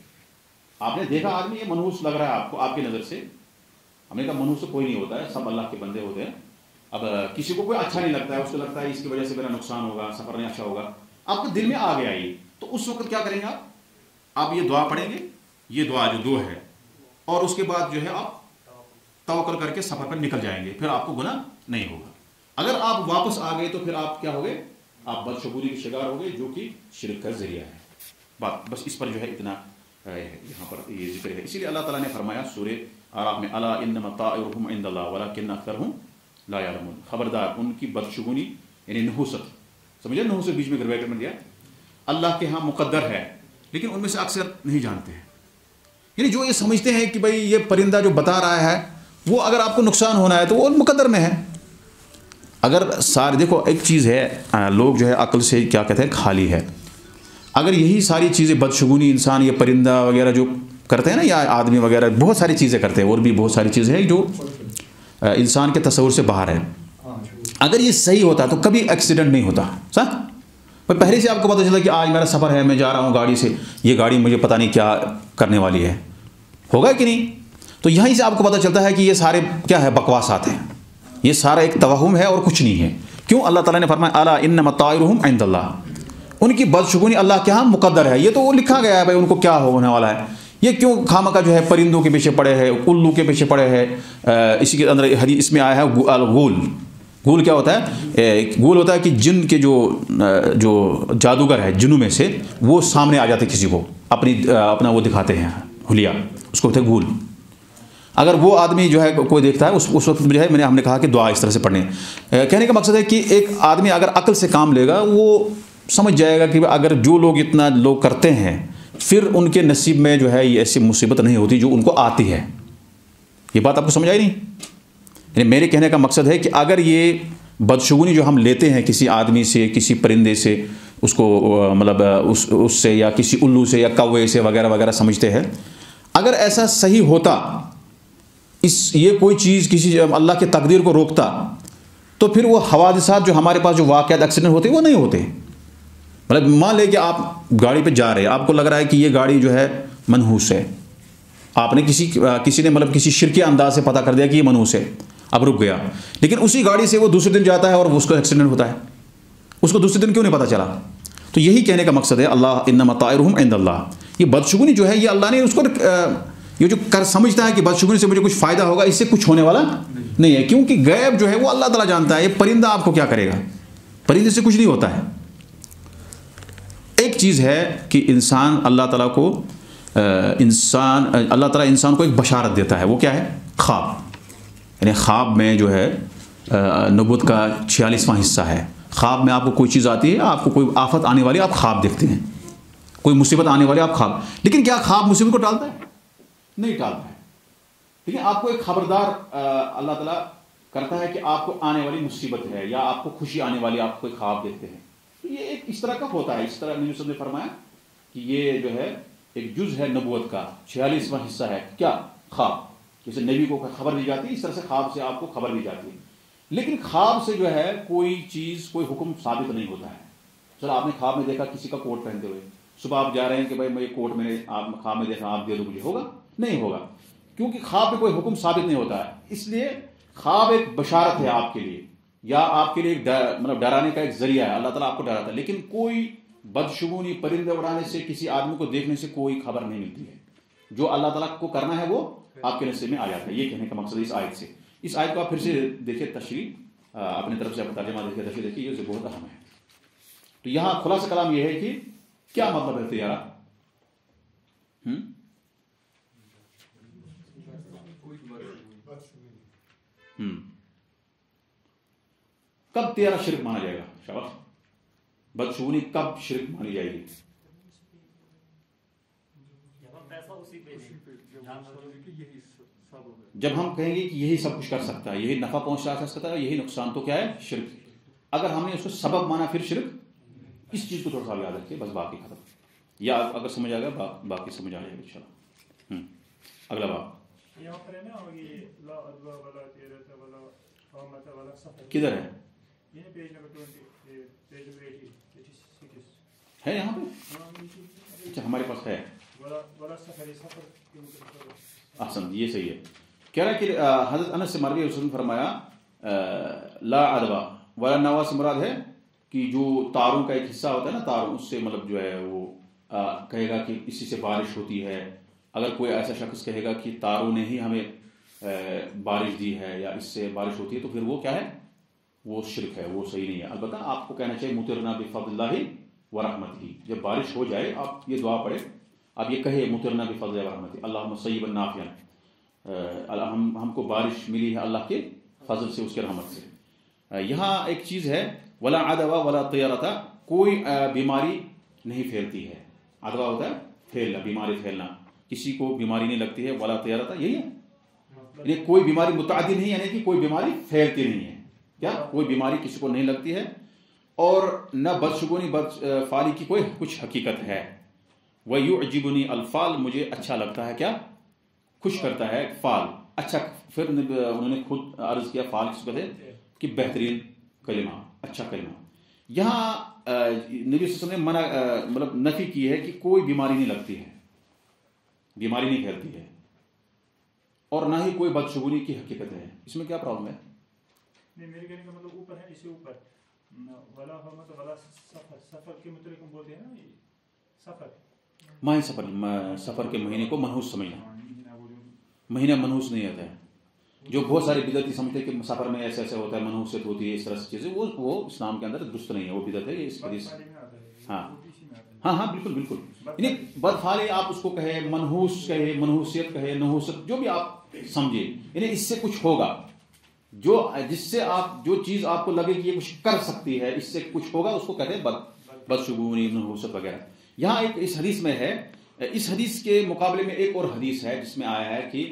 آپ نے دیکھا آدمی یہ منحوس لگ رہا ہے آپ کو، آپ کی نظر سے، ہم نے کہا منحوس تو کوئی نہیں ہوتا ہے، سب اللہ کے بندے ہوتے ہیں، اب کسی کو کوئی اچھا نہیں لگتا ہے، اس کو لگتا ہے اس کی وجہ سے میرا نقصان ہوگا، سفر نہیں اچھا ہوگا، آپ کے دل میں آ گیا یہ، تو اس وقت کیا کریں گے آپ یہ دعا پڑھیں گے، یہ دعا جو دو ہے، اور اس کے بعد جو ہے آپ توکل کر کے سفر پر نکل جائیں گے، پھر آپ کو گناہ نہیں ہوگا۔ اگر آپ واپس آ گئے تو پھر آپ کیا ہو گئے؟ آپ بدشگونی کے شکار ہو گئے، جو کہ شرک کا ذریعہ ہے. بات بس اس پر جو ہے اتنا یہاں پر یہ ذکر ہے. اسی لیے اللہ تعالیٰ نے فرمایا سورہ اعراف میں الا انما طائرهم عند اللہ ولکن اکثرهم لا یعلمون. خبردار، ان کی بدشگونی یعنی نحوست، سمجھے نحوست بیچ میں گریویٹر میں دیا، اللہ کے ہاں مقدر ہے، لیکن ان میں سے اکثر نہیں جانتے ہیں. یعنی جو یہ سمجھتے ہیں کہ بھائی یہ پرندہ جو بتا رہا ہے وہ اگر آپ کو نقصان ہونا ہے تو وہ مقدر میں ہے. اگر سارے دیکھو ایک چیز ہے، لوگ جو ہے عقل سے کیا کہتے ہیں خالی ہے. اگر یہی ساری چیزیں بدشگونی انسان یہ پرندہ وغیرہ جو کرتے ہیں نا، یا آدمی وغیرہ بہت ساری چیزیں کرتے ہیں، اور بھی بہت ساری چیزیں ہیں جو انسان کے تصور سے باہر ہے. اگر یہ صحیح ہوتا تو کبھی ایکسیڈنٹ نہیں ہوتا. صح؟ پہلے سے آپ کو پتہ چلا کہ آج میرا سفر ہے، میں جا رہا ہوں گاڑی سے، یہ گاڑی مجھے پتہ نہیں کیا کرنے والی ہے، ہوگا کہ نہیں؟ تو یہیں سے آپ کو پتہ چلتا ہے کہ یہ سارے کیا ہے؟ بکواسات ہیں. یہ سارا ایک توہم ہے اور کچھ نہیں ہے. کیوں؟ اللہ تعالیٰ نے فرمایا الا انما طائرهم عند اللہ. ان کی بدشگونی اللہ کے ہاں مقدر ہے. یہ تو وہ لکھا گیا ہے بھائی ان کو کیا ہونے والا ہے. یہ کیوں خامہ کا جو ہے پرندوں کے پیچھے پڑے ہے، الو کے پیچھے پڑے ہے. اسی کے اندر حدیث میں آیا ہے غول. غول کیا ہوتا ہے؟ غول ہوتا ہے کہ جن کے جو جادوگر ہے جنوں میں سے، وہ سامنے آ جاتے کسی کو، اپنا وہ دکھاتے ہیں حلیہ، اس کو کہتے ہیں غول. اگر وہ آدمی جو ہے کوئی دیکھتا ہے اس وقت جو ہے ہم نے کہا کہ دعا اس طرح سے پڑھنے. کہنے کا مقصد ہے کہ ایک آدمی اگر عقل سے کام لے گا وہ سمجھ جائے گا کہ اگر جو لوگ اتنا لوگ کرتے ہیں پھر ان کے نصیب میں جو ہے یہ ایسی مصیبت نہیں ہوتی جو ان کو آتی ہے. یہ بات آپ کو سمجھ آئی نہیں؟ یعنی میرے کہنے کا مقصد ہے کہ اگر یہ بدشگونی جو ہم لیتے ہیں کسی آدمی سے، کسی پرندے سے، اس کو مطلب اس سے یا کسی الو سے یا کوے سے وغیرہ وغیرہ سمجھتے ہیں، اگر ایسا صحیح ہوتا، یہ کوئی چیز کسی اللہ کے تقدیر کو روکتا، تو پھر وہ حوادثات جو ہمارے پاس جو واقعات ایکسیڈنٹ ہوتے وہ نہیں ہوتے. مطلب مان لے کہ آپ گاڑی پہ جا رہے ہیں، آپ کو لگ رہا ہے کہ یہ گاڑی جو ہے منحوس ہے، آپ نے کسی نے مطلب کسی شرکی انداز سے پتہ کر دیا کہ یہ منحوس ہے، اب رک گیا، لیکن اسی گاڑی سے وہ دوسرے دن جاتا ہے اور اس کو ایکسیڈنٹ ہوتا ہے. اس کو دوسرے دن کیوں نہیں پتہ چلا؟ تو یہی کہنے کا مقصد ہے اللہ انما طائرهم عند اللہ. یہ بدشگونی جو ہے یہ اللہ نے اس کو یہ جو سمجھتا ہے کہ بدشگونی سے مجھے کچھ فائدہ ہوگا، اس سے کچھ ہونے والا نہیں ہے، کیونکہ غیب جو ہے وہ اللہ تعالیٰ جانتا ہے. یہ پرندہ آپ کو کیا کرے گا؟ پرندے سے کچھ نہیں ہوتا ہے. ایک چیز ہے کہ انسان اللہ تعالیٰ کو اللہ تعالیٰ انسان کو ایک بشارت دیتا ہے، وہ کیا ہے؟ خواب. یعنی خواب میں جو ہے نبوت کا 46واں حصہ ہے. خواب میں آپ کو کوئی چیز آتی ہے، آپ کو کوئی آفت آنے والی آپ خواب دیکھتے ہیں، کوئی مصیبت آنے والی آپ خواب. لیکن کیا خواب مصیبت کو ٹالتا ہے؟ نہیں ٹالتا ہے. لیکن آپ کو ایک خبردار اللہ تعالیٰ کرتا ہے کہ آپ کو آنے والی مصیبت ہے یا آپ کو خوشی آنے والی آپ کو ایک خواب دیکھتے ہیں. تو یہ ایک اس طرح کا ہوتا ہے. اس طرح نبی صلی اللہ علیہ وسلم نے فرمایا کہ یہ جو ہے ایک جز ہے نبوت کا، 46واں حصہ ہے. کیا؟ خواب. جیسے نبی کو خبر دی جاتی ہے، اس طرح سے خواب سے آپ کو خبر دی جاتی ہے. لیکن خواب سے جو ہے کوئی چیز، کوئی حکم ثابت نہیں ہوتا ہے. چلو آپ نے خواب میں دیکھا کسی کا کوٹ پہنتے ہوئے، صبح آپ جا رہے ہیں کہ بھائی میں کوٹ میں آپ خواب میں دیکھا، آپ دے دو مجھے، ہوگا؟ نہیں ہوگا، کیونکہ خواب میں کوئی حکم ثابت نہیں ہوتا ہے. اس لیے خواب ایک بشارت ہے آپ کے لیے، یا آپ کے لیے ایک مطلب ڈرانے کا ایک ذریعہ ہے. اللہ تعالیٰ آپ کو ڈراتا ہے. لیکن کوئی بدشگونی پرندے اڑانے سے، کسی آدمی کو دیکھنے سے کوئی خبر نہیں ملتی ہے. جو اللہ تعالیٰ کو کرنا ہے وہ آپ کے نصیب میں آ جاتا ہے. یہ کہنے کا مقصد اس آیت سے. اس آیت کو آپ پھر سے دیکھیں، تشریح اپنی طرف سے ترجمہ دیکھیں، تشریح دیکھیے، یہ بہت اہم ہے. تو یہاں خلاصہ کلام یہ ہے کہ کیا مطلب ہے تیارہ؟ کب تیارہ شرک مانا جائے گا؟ شاباش. بدشگونی کب شرک مانی جائے گی؟ جب ہم کہیں گے کہ یہی سب کچھ کر سکتا ہے، یہی نفع پہنچا سکتا ہے، یہی نقصان، تو کیا ہے؟ شرک. اگر ہم نے اس کو سبب مانا پھر شرک. اس چیز کو تھوڑا سا یاد رکھیے، بس باقی ختم. یا اگر سمجھ آ گیا باقی سمجھ آ جائے گا انشاءاللہ. اگلا باب کدھر ہے؟ یہاں پہ؟ اچھا ہمارے پاس ہے. احسن، یہ صحیح ہے. کہہ رہا ہے کہ حضرت انس سے مروی ہے، فرمایا لا عدوا ولا نوا سے مراد ہے کہ جو تاروں کا ایک حصہ ہوتا ہے نا، تاروں، اس سے مطلب جو ہے وہ کہے گا کہ اسی سے بارش ہوتی ہے. اگر کوئی ایسا شخص کہے گا کہ تاروں نے ہی ہمیں بارش دی ہے یا اس سے بارش ہوتی ہے، تو پھر وہ کیا ہے؟ وہ شرک ہے، وہ صحیح نہیں ہے. البتہ آپ کو کہنا چاہیے مطرنا بفضل اللہ ورحمتہ. جب بارش ہو جائے آپ یہ دعا پڑھیں، آپ یہ کہے مطرنا بفضل اللہ ورحمتہ، اللہم صیبا نافعا، ہم کو بارش ملی ہے اللہ کے فضل سے، اس کے رحمت سے. یہاں ایک چیز ہے، ولا عدوى ولا طیرۃ، کوئی بیماری نہیں پھیلتی ہے. عدوى ہوتا ہے پھیلنا، بیماری پھیلنا، کسی کو بیماری نہیں لگتی ہے. ولا طیرۃ یہی ہے، یعنی کوئی بیماری متعدی نہیں، یعنی کہ کوئی بیماری پھیلتی نہیں ہے. کیا کوئی بیماری کسی کو نہیں لگتی ہے، اور نہ بدشگونی بدفعلی کی کوئی کچھ حقیقت ہے. وَيُعْجِبُنِي الفال، مجھے اچھا لگتا ہے، کیا خوش کرتا ہے فال. اچھا، پھر انہوں نے خود عرض کیا فال کس کو کہتے ہیں کہ بہترین کلمہ، اچھا کلمہ. یہاں نبی صلی اللہ علیہ وسلم نے منع مطلب نفی کی ہے کہ کوئی بیماری نہیں لگتی ہے، بیماری نہیں پھیلتی ہے، اور نہ ہی کوئی بدشگونی کی حقیقت ہے. اس میں کیا پرابلم ہے؟ نہیں، میرے کہنے کا مطلب اوپر ہے، اسے اوپر ولا حرمت ولا سفر، سفر کے متعلق ہم بولتے ہیں نا، یہ سفر ماہ سفر، سفر کے مہینے کو منحوس سمجھنا. مہینہ منحوس نہیں ہوتا ہے. جو بہت سارے بدعتی سمجھتے ہیں کہ سفر میں ایسے ایسے ہوتا ہے، منحوسیت ہوتی ہے، اس طرح سے چیزیں، وہ اسلام کے اندر درست نہیں ہے، وہ بدعت ہے. یہ اس حدیث ہاں ہاں ہاں بالکل بالکل. یعنی بدفعلی آپ اس کو کہے، منحوس کہے، منحوسیت کہے، نحوست، جو بھی آپ سمجھے، یعنی اس سے کچھ ہوگا، جو جس سے آپ جو چیز آپ کو لگے کہ یہ کچھ کر سکتی ہے، اس سے کچھ ہوگا، اس کو کہتے ہیں بدشگونی، منحوست وغیرہ. یہاں ایک اس حدیث میں ہے، اس حدیث کے مقابلے میں ایک اور حدیث ہے جس میں آیا ہے کہ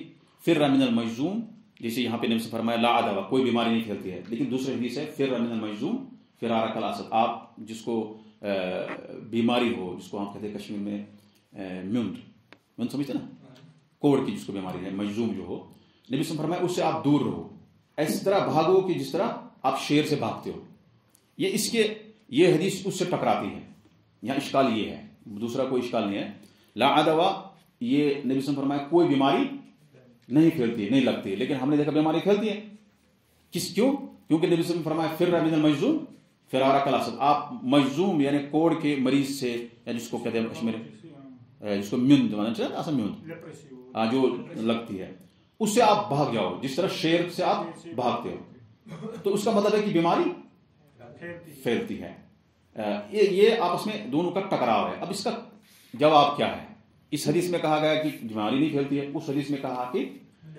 فر من المجذوم، جیسے یہاں پہ نبی سے فرمایا لا عدوى، کوئی بیماری نہیں پھیلتی ہے. لیکن دوسری حدیث ہے فر من المجذوم فرارک الاسد، آپ جس کو بیماری ہو، جس کو ہم کہتے ہیں کشمیر میں میونٹ سمجھتے نا، کوڑ کی جس کو بیماری ہے، مجذوم جو ہو، نبی سے فرمایا اس سے آپ دور رہو، اس طرح بھاگو کہ جس طرح آپ شیر سے بھاگتے ہو. یہ حدیث اس سے ٹکراتی ہے. یہاں اشکال یہ ہے، دوسرا کوئی اشکال نہیں ہے. لا عدوى، یہ نبی سے فرمایا کوئی بیماری نہیں پھیلتی، نہیں لگتی ہے. لیکن ہم نے دیکھا بیماری پھیلتی ہے. کیوں؟ کیونکہ نبی سے فرمایا فر من المجذوم فرارک الاسد، آپ مجذوم یعنی کوڑ کے مریض سے، یا جس کو کہتے ہیں کشمیر جس کو میونٹ جو لگتی ہے، اس سے آپ بھاگ جاؤ جس طرح شیر سے آپ بھاگتے ہو. تو اس کا مطلب ہے کہ بیماری پھیلتی ہے. یہ آپس میں دونوں کا ٹکراؤ ہے. اب اس کا جواب کیا ہے؟ اس حدیث میں کہا گیا کہ بیماری نہیں پھیلتی ہے، اس حدیث میں کہا کہ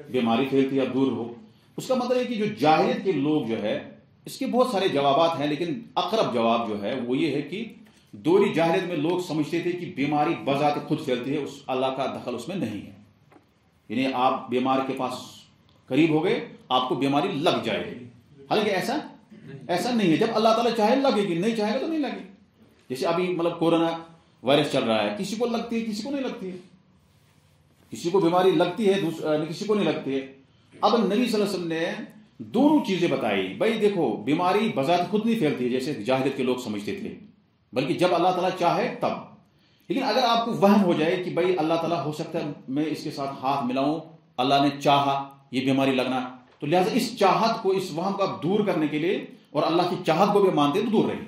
بیماری پھیلتی ہے، اب دور ہو. اس کا مطلب ہے کہ جو جاہلیت کے لوگ جو ہے، اس کے بہت سارے جوابات ہیں، لیکن اقرب جواب جو ہے وہ یہ ہے کہ دوری جاہلیت میں لوگ سمجھتے تھے کہ بیماری بذات خود پھیلتی ہے، اس اللہ کا دخل اس میں نہیں ہے. یعنی آپ بیمار کے پاس قریب ہو گئے، آپ کو بیماری لگ جائے گی. حالانکہ ایسا نہیں ہے. جب اللہ تعالیٰ چاہے لگے گی، نہیں چاہے گا تو نہیں لگے. جیسے ابھی مطلب کورونا وائرس چل رہا ہے، کسی کو لگتی ہے، کسی کو نہیں لگتی ہے. کسی کو بیماری لگتی ہے، کسی کو نہیں لگتی ہے. اب نبی صلی اللہ علیہ وسلم نے دونوں چیزیں بتائی. بھائی دیکھو، بیماری بذات خود نہیں پھیلتی ہے جیسے جاہلیت کے لوگ سمجھتے تھے، بلکہ جب اللہ تعالیٰ چاہے تب. لیکن اگر آپ کو وہم ہو جائے کہ بھائی اللہ تعالیٰ ہو سکتا ہے میں اس کے ساتھ ہاتھ ملاؤں، اللہ نے چاہا یہ بیماری لگنا، تو لہٰذا اس چاہت کو، اس وہم کو دور کرنے کے لیے، اور اللہ کی چاہت کو بھی مانتے تو دور رہیے.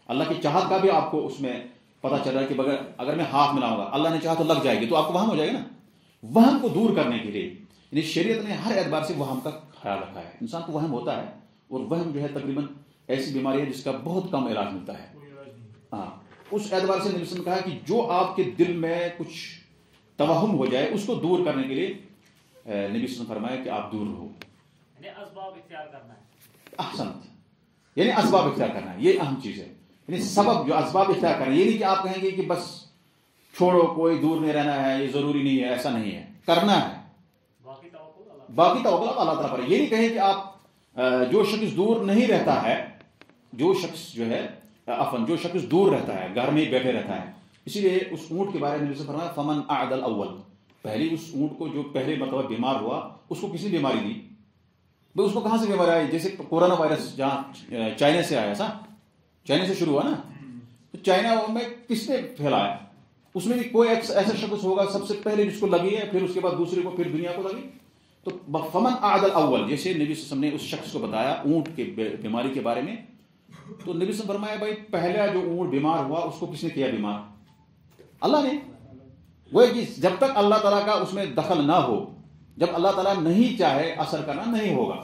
اللہ کی چاہت کا بھی آپ کو اس میں پتہ چل رہا ہے کہ اگر میں ہاتھ ملاؤں گا، اللہ نے چاہا تو لگ جائے گی، تو آپ کو وہم ہو جائے گا نا. وہم کو دور کرنے کے لیے یعنی شریعت نے ہر اعتبار سے وہم کا خیال رکھا ہے. انسان کو وہم ہوتا ہے، اور وہم جو ہے تقریباً ایسی بیماری ہے جس کا بہت کم علاج ملتا ہے. ہاں، اس اعتبار سے نبی نے کہا کہ جو آپ کے دل میں کچھ توہم ہو جائے اس کو دور کرنے کے لیے نبی نے فرمایا کہ آپ دور رہو. اسباب اختیار کرنا ہے. احسنت، یعنی اسباب اختیار کرنا ہے، یہ اہم چیز ہے. یعنی سبب جو اسباب اختیار کرنا ہے، یہ نہیں کہ آپ کہیں گے کہ بس چھوڑو، کوئی دور نہیں رہنا ہے، یہ ضروری نہیں ہے. ایسا نہیں ہے، کرنا ہے. باقی توکل اللہ تعالیٰ پر. یہ نہیں کہیں کہ آپ جو شخص دور نہیں رہتا ہے، جو شخص دور رہتا ہے، گھر میں ہی بیٹھے رہتا ہے. اسی لیے اس اونٹ کے بارے میں نبی سے فرمایا فمن اعد الاول، پہلی اس اونٹ کو جو پہلے مرتبہ بیمار ہوا، اس کو کسی بیماری دی. بھائی اس کو کہاں سے بیماری آئی؟ جیسے کورونا وائرس جہاں چائنا سے آیا، چائنا سے شروع ہوا نا، تو چائنا میں کس نے پھیلایا؟ اس میں بھی کوئی ایسا شخص ہوگا سب سے پہلے جس کو لگی ہے، پھر اس کے بعد دوسرے کو، پھر دنیا کو لگی. تو فمن اعد الاول، جیسے نبی صلی اللہ علیہ وسلم نے اس شخص کو بتایا اونٹ کے بیماری کے بارے میں، تو نبی صلی اللہ علیہ وسلم فرمایا بھائی پہلا جو اونٹ بیمار ہوا اس کو کس نے کیا بیمار؟ اللہ نے. وہ کہ جب تک اللہ تعالیٰ کا اس میں دخل نہ ہو، جب اللہ تعالیٰ نہیں چاہے اثر کرنا نہیں ہوگا.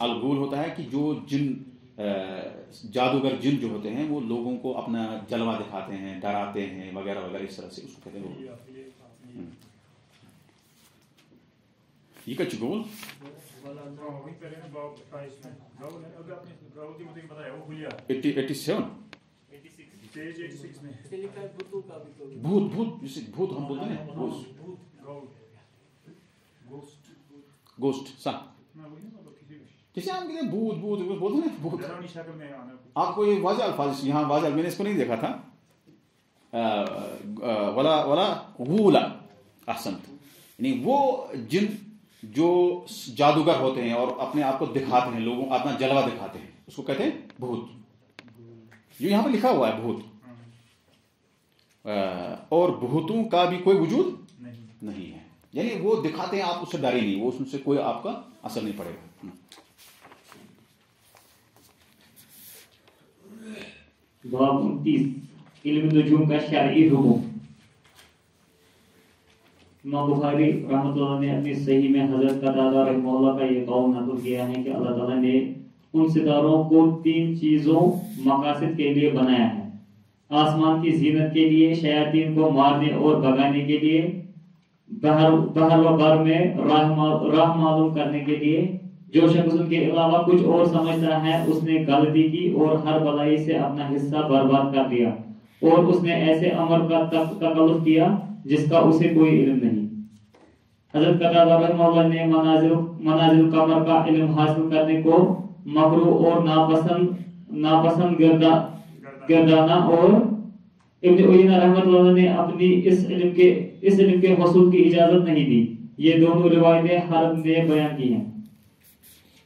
الغول ہوتا ہے کہ جو جن جادوگر جن جو ہوتے ہیں وہ لوگوں کو اپنا جلوہ دکھاتے ہیں، ڈراتے ہیں وغیرہ وغیرہ، اس طرح سے اس کو کہتے ہیں یہ کچھ گول بھوت ہم بولتے ہیں گوسٹ سا جیسے ہم کہتے ہیں بھوت بولتے ہیں بھوت. آپ کو یہ واضح الفاظ یہاں واضح میں نے اس کو نہیں دیکھا تھا. ولا غولا احسنت، یعنی وہ جن جو جادوگر ہوتے ہیں اور اپنے آپ کو دکھاتے ہیں، لوگوں اپنا جلوہ دکھاتے ہیں، اس کو کہتے ہیں بھوت. جو یہاں پہ لکھا ہوا ہے بھوت، اور بھوتوں کا بھی کوئی وجود نہیں ہے، یعنی وہ دکھاتے ہیں، آپ اس سے ڈرے نہیں، وہ اس سے کوئی آپ کا اثر نہیں پڑے گا. باب 29 علم نجوم کا شرعی حکم. امام بخاری رحمۃ اللہ نے اپنی صحیح میں حضرت قتادہ رحمہ اللہ کا یہ قول نقل کیا ہے کہ اللہ تعالیٰ نے ان ستاروں کو 3 چیزوں مقاصد کے لیے بنایا ہے: آسمان کی زینت کے لیے، شیاطین کو مارنے اور بھگانے کے لیے، بحر و بر میں راہ معلوم کرنے کے لیے. جو شخص ان کے علاوہ کچھ اور سمجھتا ہے اس نے غلطی کی اور ہر بلائی سے اپنا حصہ برباد کر دیا، اور اس نے ایسے امر کا تکلف کیا جس کا اسے کوئی علم نہیں. حضرت قتادہ رحمہ اللہ نے منازل قمر کا علم حاصل کرنے کو مکروہ اور ناپسند گردانا، اور ابن عیینہ رحمۃ اللہ نے اپنی اس علم کے حصول کی اجازت نہیں دی. یہ دونوں روایتیں حرب نے بیان کی ہیں.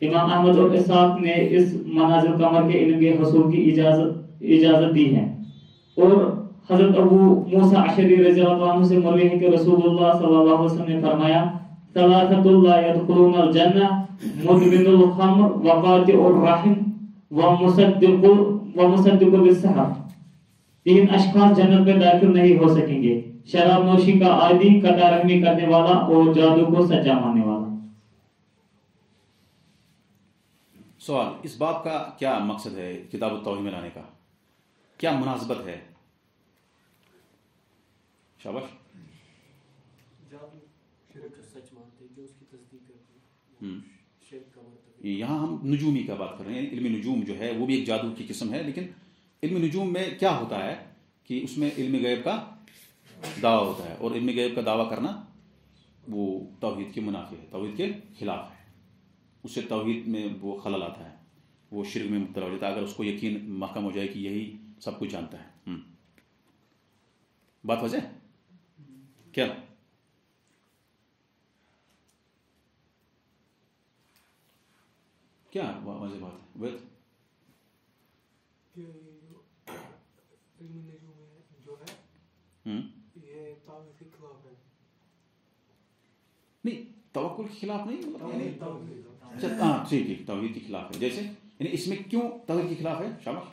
امام احمد اور اسحاق نے اس منازل قمر کے علم کے حصول کی اجازت دی ہے. اور حضرت ابو موسیٰ اشعری رضی اللہ عنہ سے مروی ہے کہ رسول اللہ صلی اللہ علیہ وسلم نے فرمایا: ثلاثۃ لا يدخلون الجنہ مدمن الخمر وقاطع الرحم ومصدق بالسحر. 3 اشخاص جنت میں داخل نہیں ہو سکیں گے: شراب نوشی کا عادی، قطع رحمی کرنے والا، اور جادو کو سچا ماننے والا. سوال: اس بات کا کیا مقصد ہے کتاب التوحید میں لانے کا؟ کیا مناسبت ہے؟ شاباش. یہاں ہم نجومی کا بات کر رہے ہیں. علم نجوم جو ہے وہ بھی ایک جادو کی قسم ہے، لیکن علم نجوم میں کیا ہوتا ہے کہ اس میں علم غیب کا دعویٰ ہوتا ہے، اور علم غیب کا دعویٰ کرنا وہ توحید کے منافی ہے، توحید کے خلاف ہے. اس سے توحید میں وہ خلل آتا ہے، وہ شرک میں مبتلا ہو جاتا ہے اگر اس کو یقین محکم ہو جائے کہ یہی سب کچھ جانتا ہے. بات وجہ کیا؟ کیا واضح بات ہے؟ نہیں، توکل کے خلاف نہیں، ہاں ٹھیک، توحید کے خلاف ہے. جیسے یعنی اس میں کیوں توحید کے خلاف ہے؟ شاباش.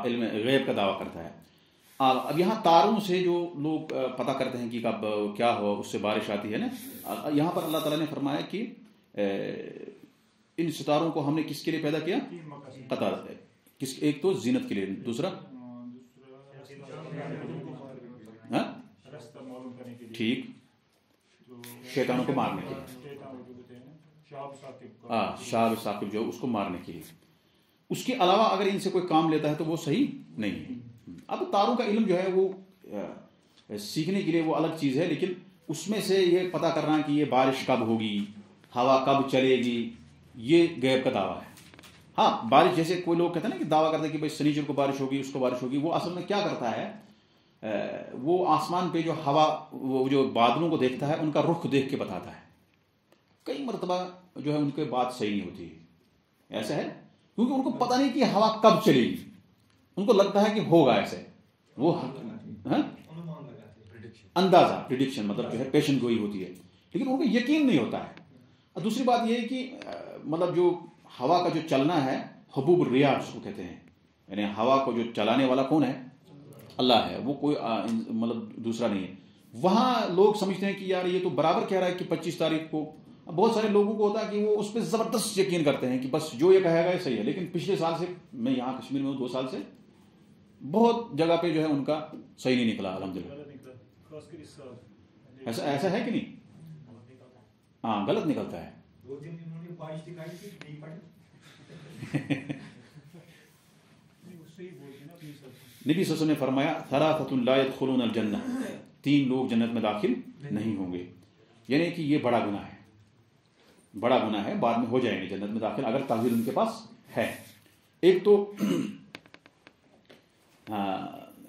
علم غیب کا دعویٰ کرتا ہے. اب یہاں تاروں سے جو لوگ پتہ کرتے ہیں کہ کب کیا ہو، اس سے بارش آتی ہے نا، یہاں پر اللہ تعالیٰ نے فرمایا کہ ان ستاروں کو ہم نے کس کے لیے پیدا کیا؟ قطع. ایک تو زینت کے لیے، دوسرا ٹھیک شیطانوں کو مارنے کے لیے، شہاب ثاقب جو اس کو مارنے کے لیے. اس کے علاوہ اگر ان سے کوئی کام لیتا ہے تو وہ صحیح نہیں ہے. اب تاروں کا علم جو ہے وہ سیکھنے کے لیے وہ الگ چیز ہے، لیکن اس میں سے یہ پتہ کرنا کہ یہ بارش کب ہوگی، ہوا کب چلے گی، یہ غیب کا دعویٰ ہے. ہاں بارش، جیسے کوئی لوگ کہتے ہیں نا کہ دعویٰ کرتے ہیں کہ بھائی سنیچر کو بارش ہوگی، اس کو بارش ہوگی. وہ اصل میں کیا کرتا ہے، وہ آسمان پہ جو ہوا، وہ جو بادلوں کو دیکھتا ہے ان کا رخ دیکھ کے بتاتا ہے. کئی مرتبہ جو ہے ان کے بات صحیح نہیں ہوتی ہے. ایسا ہے کیونکہ ان کو پتہ نہیں کہ ہوا کب چلے گی، ان کو لگتا ہے کہ ہوگا ایسے. وہ اندازہ، پریڈکشن مطلب جو ہے پیشن گوئی ہوتی ہے، لیکن ان کو یقین نہیں ہوتا ہے. اور دوسری بات یہ ہے کہ مطلب جو ہوا کا جو چلنا ہے، حبوب الریاح اس کو کہتے ہیں، یعنی ہوا کو جو چلانے والا کون ہے؟ اللہ ہے، وہ کوئی مطلب دوسرا نہیں ہے. وہاں لوگ سمجھتے ہیں کہ یار یہ تو برابر کہہ رہا ہے کہ 25 تاریخ کو بہت سارے لوگوں کو ہوتا ہے کہ وہ اس پہ زبردست یقین کرتے ہیں کہ بس جو یہ کہے گا یہ صحیح ہے، لیکن پچھلے سال سے میں یہاں کشمیر میں ہوں 2 سال سے، بہت جگہ پہ جو ہے ان کا صحیح نہیں نکلا الحمدللہ. ایسا ہے کہ نہیں؟ ہاں غلط نکلتا ہے. نبی صلی اللہ علیہ وسلم نے فرمایا ثلاثۃ لا يدخلون الجنہ، 3 لوگ جنت میں داخل نہیں ہوں گے، یعنی کہ یہ بڑا گناہ ہے، بڑا گناہ ہے، بعد میں ہو جائیں گے جنت میں داخل اگر تعویل ان کے پاس ہے. ایک تو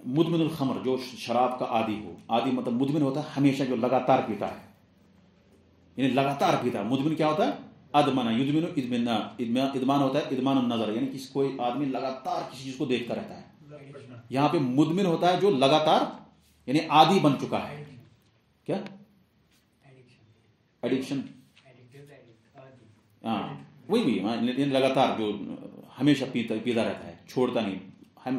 مدمن الخمر، جو شراب کا عادی ہو. عادی مطلب مدمن ہوتا ہے ہمیشہ جو لگاتار پیتا ہے، یعنی لگاتار پیتا ہے. مدمن کیا ہوتا ہے؟ ادمنا یدمن ادمنا، ادمان ہوتا ہے ادمان النظر، یعنی کہ کوئی آدمی لگاتار کسی چیز کو دیکھتا رہتا ہے. یہاں پہ مدمن ہوتا ہے جو لگاتار یعنی عادی بن چکا ہے. کیا ایڈکشن؟ ہاں وہی لگاتار جو ہمیشہ پیتا رہتا ہے، چھوڑتا نہیں،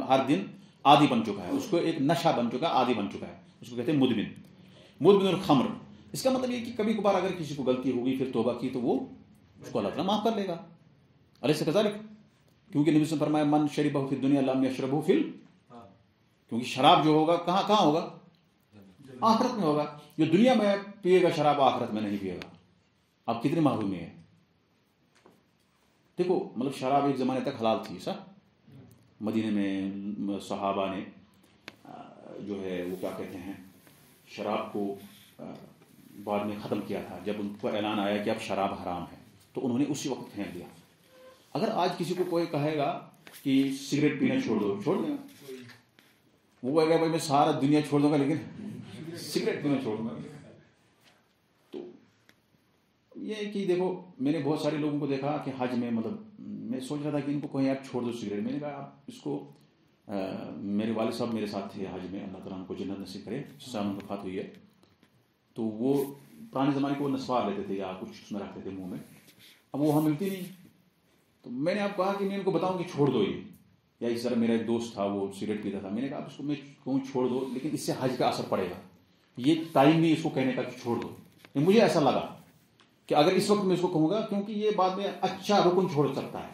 ہر دن عادی بن چکا ہے، اس کو ایک نشہ بن چکا ہے، عادی بن چکا ہے، اس کو کہتے ہیں مدمن. مدمن الخمر، اس کا مطلب یہ کہ کبھی کبھار اگر کسی کو غلطی ہوگی پھر توبہ کی تو وہ اس کو اللہ تعالیٰ معاف کر لے گا. الیس کذالک؟ کیونکہ نبی صلی اللہ علیہ وسلم فرمایا من شربہ فی الدنیا لم یشربہ فی، کیونکہ شراب جو ہوگا کہاں ہوگا؟ آخرت میں ہوگا. جو دنیا میں پیے گا شراب آخرت میں نہیں پیے گا. اب کتنی معلومی ہے؟ دیکھو مطلب شراب ایک زمانے تک حلال تھی. سر مدینے میں صحابہ نے جو ہے وہ کیا کہتے ہیں شراب کو بعد میں ختم کیا تھا. جب ان کو اعلان آیا کہ اب شراب حرام ہے تو انہوں نے اسی وقت پھینک دیا. اگر آج کسی کو کوئی کہے گا کہ سگریٹ پینا چھوڑ دو، چھوڑ دیں گا؟ وہ کہے گا بھائی میں سارا دنیا چھوڑ دوں گا لیکن سگریٹ پینا چھوڑ دوں گا. تو یہ کہ دیکھو میں نے بہت سارے لوگوں کو دیکھا کہ حج میں مطلب میں سوچ رہا تھا کہ ان کو کہیں یار چھوڑ دو سگریٹ. میں نے کہا آپ اس کو میرے والد صاحب میرے ساتھ تھے حج میں، اللہ تعالیٰ ان کو جنت نصیب کرے، سال وفات ہوئی ہے. تو وہ پرانے زمانے کو وہ نسوار لیتے تھے یا کچھ اس میں رکھتے تھے منہ میں. اب وہ وہاں ملتی نہیں. تو میں نے آپ کہا کہ میں ان کو بتاؤں کہ چھوڑ دو یہ. یا اس طرح میرا ایک دوست تھا وہ سگریٹ پیتا تھا. میں نے کہا اس کو میں کہوں چھوڑ دو لیکن اس سے حج کا اثر پڑے گا. یہ ٹائم نہیں اس کو کہنے کا کہ چھوڑ دو. مجھے ایسا لگا کہ اگر اس وقت میں اس کو کہوں گا کیونکہ یہ بعد میں اچھا رکن چھوڑ سکتا ہے.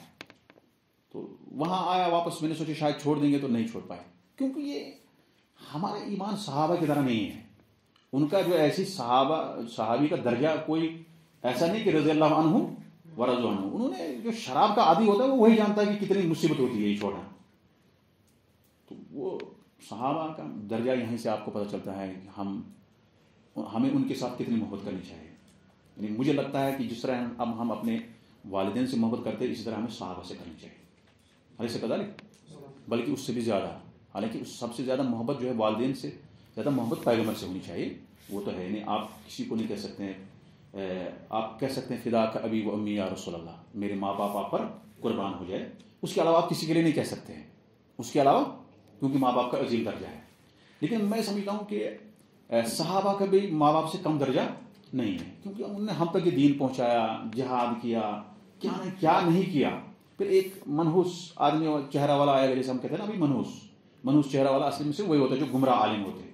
تو وہاں آیا واپس، میں نے سوچا شاید چھوڑ دیں گے تو نہیں چھوڑ پائے، کیونکہ یہ ہمارا ایمان صحابہ کی طرح نہیں ہے. ان کا جو ایسی صحابی کا درجہ کوئی ایسا نہیں کہ رضی اللہ عنہ ورضوا عنہ. انہوں نے جو شراب کا عادی ہوتا ہے وہ وہی جانتا ہے کہ کتنی مصیبت ہوتی ہے یہ چھوڑنا. تو وہ صحابہ کا درجہ یہیں سے آپ کو پتہ چلتا ہے کہ ہمیں ان کے ساتھ کتنی محبت کرنی چاہیے. یعنی مجھے لگتا ہے کہ جس طرح اب ہم اپنے والدین سے محبت کرتے ہیں اسی طرح ہمیں صحابہ سے کرنی چاہیے. ایسے کذالک، بلکہ اس سے بھی زیادہ. حالانکہ اس سب سے زیادہ محبت جو ہے والدین سے زیادہ محبت پیغمبر سے ہونی چاہیے. وہ تو ہے نہیں، آپ کسی کو نہیں کہہ سکتے ہیں. آپ کہہ سکتے ہیں فدا کا ابی و امی یا رسول اللہ، میرے ماں باپ آپ پر قربان ہو جائے. اس کے علاوہ آپ کسی کے لیے نہیں کہہ سکتے ہیں اس کے علاوہ، کیونکہ ماں باپ کا عظیم درجہ ہے. لیکن میں سمجھتا ہوں کہ صحابہ کا بھی ماں باپ سے کم درجہ نہیں ہے، کیونکہ انہوں نے ہم تک یہ دین پہنچایا، جہاد کیا، کیا نہیں کیا. پھر ایک منحوس آدمی اور چہرہ والا آیا، جیسے ہم کہتے ہیں نا ابھی منحوس چہرہ والا، اصل میں سے وہی ہوتا ہے جو گمراہ عالم ہوتے ہیں.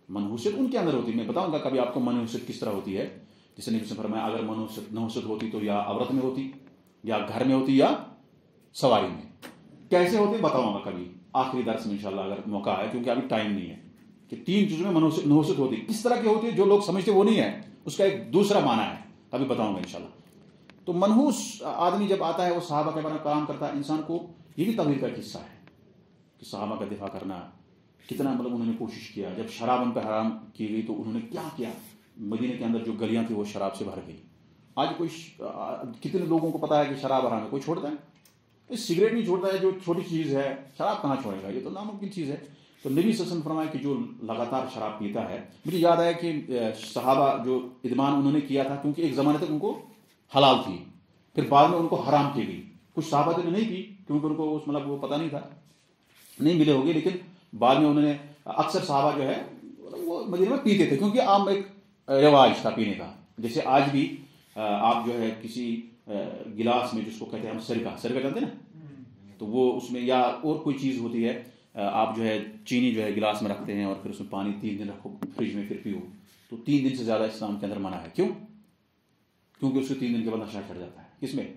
منحوسیت ان کے اندر ہوتی ہے. میں بتاؤں گا کبھی آپ کو منحوسیت کس طرح ہوتی ہے. جیسے نبی نے فرمایا اگر منحوسیت ہوتی تو یا عورت میں ہوتی، یا گھر میں ہوتی، یا سواری میں. کیسے ہوتے بتاؤں گا کبھی آخری درس میں انشاءاللہ اگر موقع ہے، کیونکہ ابھی ٹائم نہیں ہے. کہ 3 چیزوں میں منحوسیت ہوتی ہے. کس طرح کی ہوتی ہے جو لوگ سمجھتے وہ نہیں ہے، اس کا ایک دوسرا معنی ہے، کبھی بتاؤں گا انشاءاللہ. تو منحوس آدمی جب آتا ہے وہ صحابہ کے بارے میں کلام کرتا ہے. انسان کو یہ بھی توحید کا قصہ ہے کہ صحابہ کا دفاع کرنا کتنا مطلب انہوں نے کوشش کیا. جب شراب ان پہ حرام کی گئی تو انہوں نے کیا کیا. مدینے کے اندر جو گلیاں تھیں وہ شراب سے بھر گئی. آج کتنے لوگوں کو پتا ہے کہ شراب حرام ہے، کوئی چھوڑتا ہے؟ سگریٹ نہیں چھوڑتا ہے جو چھوٹی چیز ہے. شراب کہاں چھوڑے گا، یہ تو ناممکن چیز ہے. تو نبی صلی اللہ علیہ وسلم فرمایا کہ جو لگاتار شراب پیتا ہے. مجھے یاد آیا کہ صحابہ جو ادمان انہوں نے کیا تھا کیونکہ ایک زمانے تک ان کو حلال تھی، پھر بعد میں ان کو حرام کی گئی. کچھ صحابہ نے نہیں کی کیونکہ ان کو مطلب وہ پتہ نہیں تھا، نہیں ملے ہوگی. لیکن بعد میں انہوں نے اکثر صحابہ جو ہے وہ مدینے میں پیتے تھے کیونکہ عام ایک رواج تھا پینے کا. جیسے آج بھی آپ جو ہے کسی گلاس میں جس کو کہتے ہیں ہم سرکہ جانتے ہیں نا، تو وہ اس میں یا اور کوئی چیز ہوتی ہے، آپ جو ہے چینی جو ہے گلاس میں رکھتے ہیں اور پھر اس میں پانی 3 دن رکھو فریج میں پھر پیو. تو 3 دن سے زیادہ اسلام کے اندر منع ہے. کیوں؟ کیونکہ اس کو 3 دن کے بعد نشہ چڑھ جاتا ہے. کس میں؟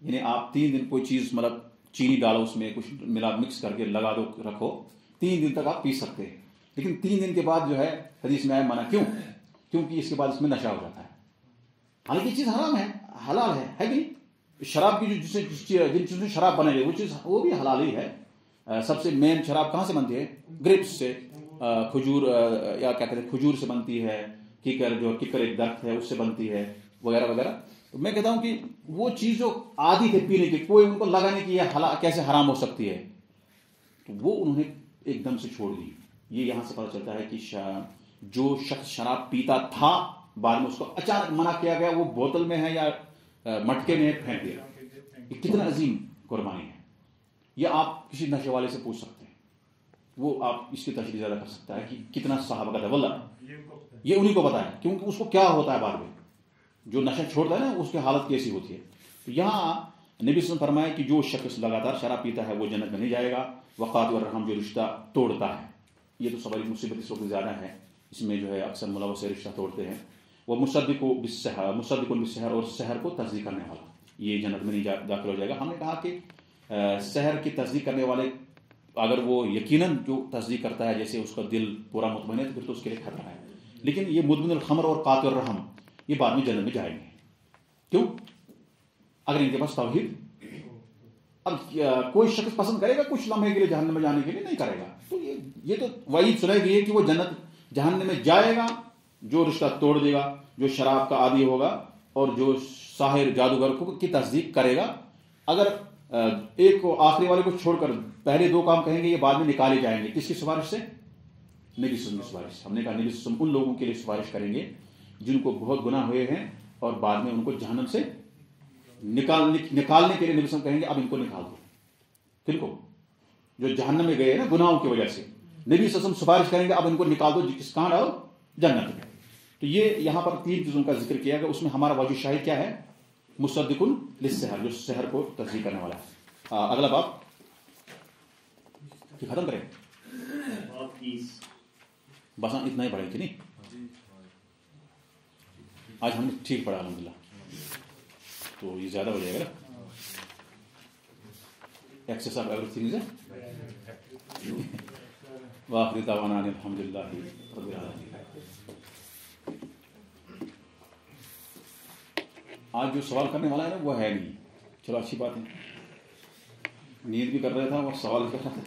یعنی آپ 3 دن کوئی چیز مطلب چینی ڈالو اس میں, کچھ ملا مکس کر کے لگا دو رکھو, 3 دن تک آپ پی سکتے ہیں. لیکن 3 دن کے بعد جو ہے حدیث میں آیا منع. کیوں؟ کیونکہ اس کے بعد اس میں نشہ ہو جاتا ہے. حالانکہ یہ چیز حرام ہے, حلال ہے کہ نہیں؟ شراب کی جن چیزوں سے شراب بنے گی وہ چیز وہ بھی حلال ہی ہے. سب سے مین شراب کہاں سے بنتی ہے؟ گریپس سے, کھجور یا کیا کہتے ہیں کھجور سے بنتی ہے, کیکر جو کیکر ایک درخت ہے اس سے بنتی ہے, وغیرہ وغیرہ. تو میں کہتا ہوں کہ وہ چیز جو عادی تھے پینے کی, کوئی ان کو لگا نہیں کہ یہ کیسے حرام ہو سکتی ہے, تو وہ انہوں نے ایک دم سے چھوڑ دی. یہ یہاں سے پتہ چلتا ہے کہ جو شخص شراب پیتا تھا بعد میں اس کو اچانک منع کیا گیا, وہ بوتل میں ہے یا مٹکے میں پھینک دیا. یہ کتنا عظیم قربانی ہے. یہ آپ کسی نشے والے سے پوچھ سکتے ہیں, وہ آپ اس کی تشریح زیادہ کر سکتا ہے کہ کتنا صحابہ کا تھا. واللہ یہ انہیں کو پتا ہے, کیونکہ اس کو کیا ہوتا ہے بعد میں جو نشہ چھوڑتا ہے نا, اس کی حالت کیسی ہوتی ہے. تو یہاں نبی صلی اللہ علیہ وسلم فرمایا کہ جو شخص لگاتار شراب پیتا ہے وہ جنت میں نہیں جائے گا. وقات الرحم جو رشتہ توڑتا ہے, یہ تو سب مصیبت اس وقت زیادہ ہے, اس میں جو ہے اکثر ملوث سے رشتہ توڑتے ہیں. وہ مصدق بالسحر اور سحر کو تصدیق کرنے والا, یہ جنت میں نہیں داخل ہو جائے گا. ہم نے کہا کہ سحر کی تصدیق کرنے والے اگر وہ یقیناً جو تصدیق کرتا ہے جیسے اس کا دل پورا مطمئن ہے تو پھر تو اس کے لیے خطرہ ہے. لیکن یہ مدمن الخمر اور قاطع الرحم یہ بعد میں جنت میں جائیں گے. کیوں؟ اگر ان کے پاس توحید. اب کوئی شخص پسند کرے گا کچھ لمحے کے لیے جہنم میں جانے کے لیے, نہیں کرے گا. تو یہ تو وعید سنائی گئی ہے کہ وہ جہنم میں جائے گا جو رشتہ توڑ دے گا, جو شراب کا عادی ہوگا اور جو ساحر جادوگر کی تصدیق کرے گا. اگر ایک کو آخری والے کو چھوڑ کر پہلے 2 کام کہیں گے یہ بعد میں نکالے جائیں گے. کس کی سفارش سے؟ نبی صلی اللہ علیہ وسلم کی سفارش. ہم نے کہا نبی صلی اللہ علیہ وسلم ان لوگوں کے لیے سفارش کریں گے جن کو بہت گناہ ہوئے ہیں اور بعد میں ان کو جہنم سے نکالنے کے لیے نبی صلی اللہ علیہ وسلم کہیں گے اب ان کو نکال دو. کن کو؟ جو جہنم میں گئے نا گناہوں کی وجہ سے, نبی صلی اللہ علیہ وسلم سفارش کریں گے اب ان کو نکال دو. کس کہاں ڈالو؟ جنت میں. تو یہ یہاں پر 3 چیزوں کا ذکر کیا گیا. اس میں ہمارا وجہ شاہد کیا ہے؟ مصدق للسحر, جو سحر کو تصدیق کرنے والا ہے. اگلا باب ختم کریں, بس اتنا ہی پڑھیں گے نہیں. آج ہم نے ٹھیک پڑھا الحمدللہ, تو یہ زیادہ ہو جائے گا. ایکسس آف ایوری تھنگ ہے. وآخر دعوانا الحمدللہ رب العالمین. آج جو سوال کرنے والا ہے نا وہ ہے نہیں. چلو اچھی بات ہے, نیند بھی کر رہا تھا اور سوال کر رہا تھا.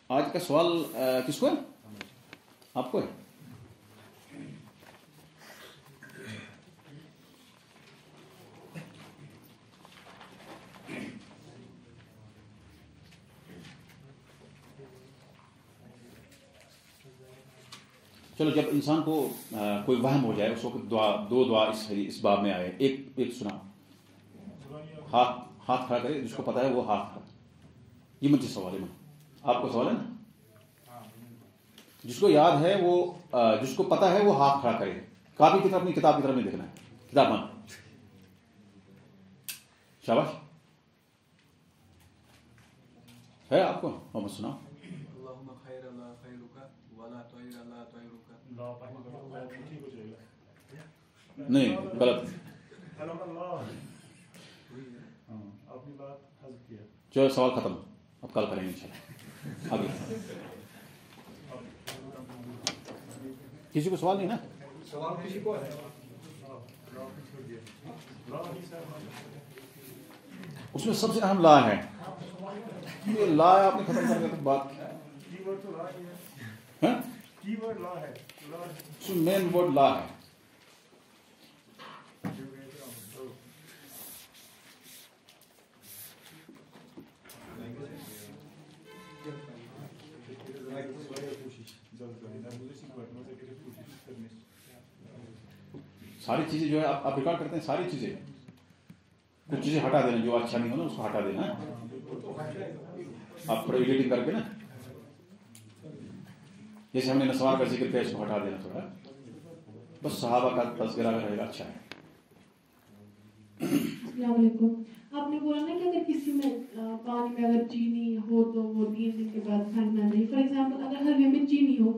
آج کا سوال کس کو ہے؟ آپ کو ہے. چلو, جب انسان کو کوئی وہم ہو جائے اس وقت دو دعا اس باب میں آئے. ایک سنا, ہاتھ کھڑا کرے جس کو پتا ہے وہ ہاتھ کھڑا. یہ مجھے سوال ہے. آپ کو سوال ہے نا؟ جس کو یاد ہے وہ, جس کو پتا ہے وہ ہاتھ کھڑا کرے. کاپی کی طرف نہیں, کتاب کی طرف نہیں دیکھنا ہے. کتاب بند. شاباش ہے آپ کو. محمد سنا. نہیں غلط. چلو سوال ختم, اب کل کریں گے انشاءاللہ. آگے کسی کو سوال نہیں نا؟ سوال کسی کو ہے؟ اس میں سب سے اہم لا ہے. یہ لا آپ نے ختم کر کے بات مین ورڈ لا ہے. ساری چیزیں جو ہے آپ ریکارڈ کرتے ہیں, ساری چیزیں, کچھ چیزیں ہٹا دینا جو اچھا نہیں ہونا اس کو ہٹا دینا. آپ تھوڑا ایڈیٹنگ کر کے نا, جیسے ہم نے نسوار کا ذکر کیا اس کو ہٹا دینا تھوڑا, بس صحابہ کا تذکرہ رہے گا. اچھا ہے. السلام علیکم. آپ نے بولا نا کہ اگر کسی میں پانی میں اگر چینی ہو تو وہ 3 دن کے بعد پھینکنا نہیں. فار ایگزامپل اگر حلوے میں چینی ہو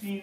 3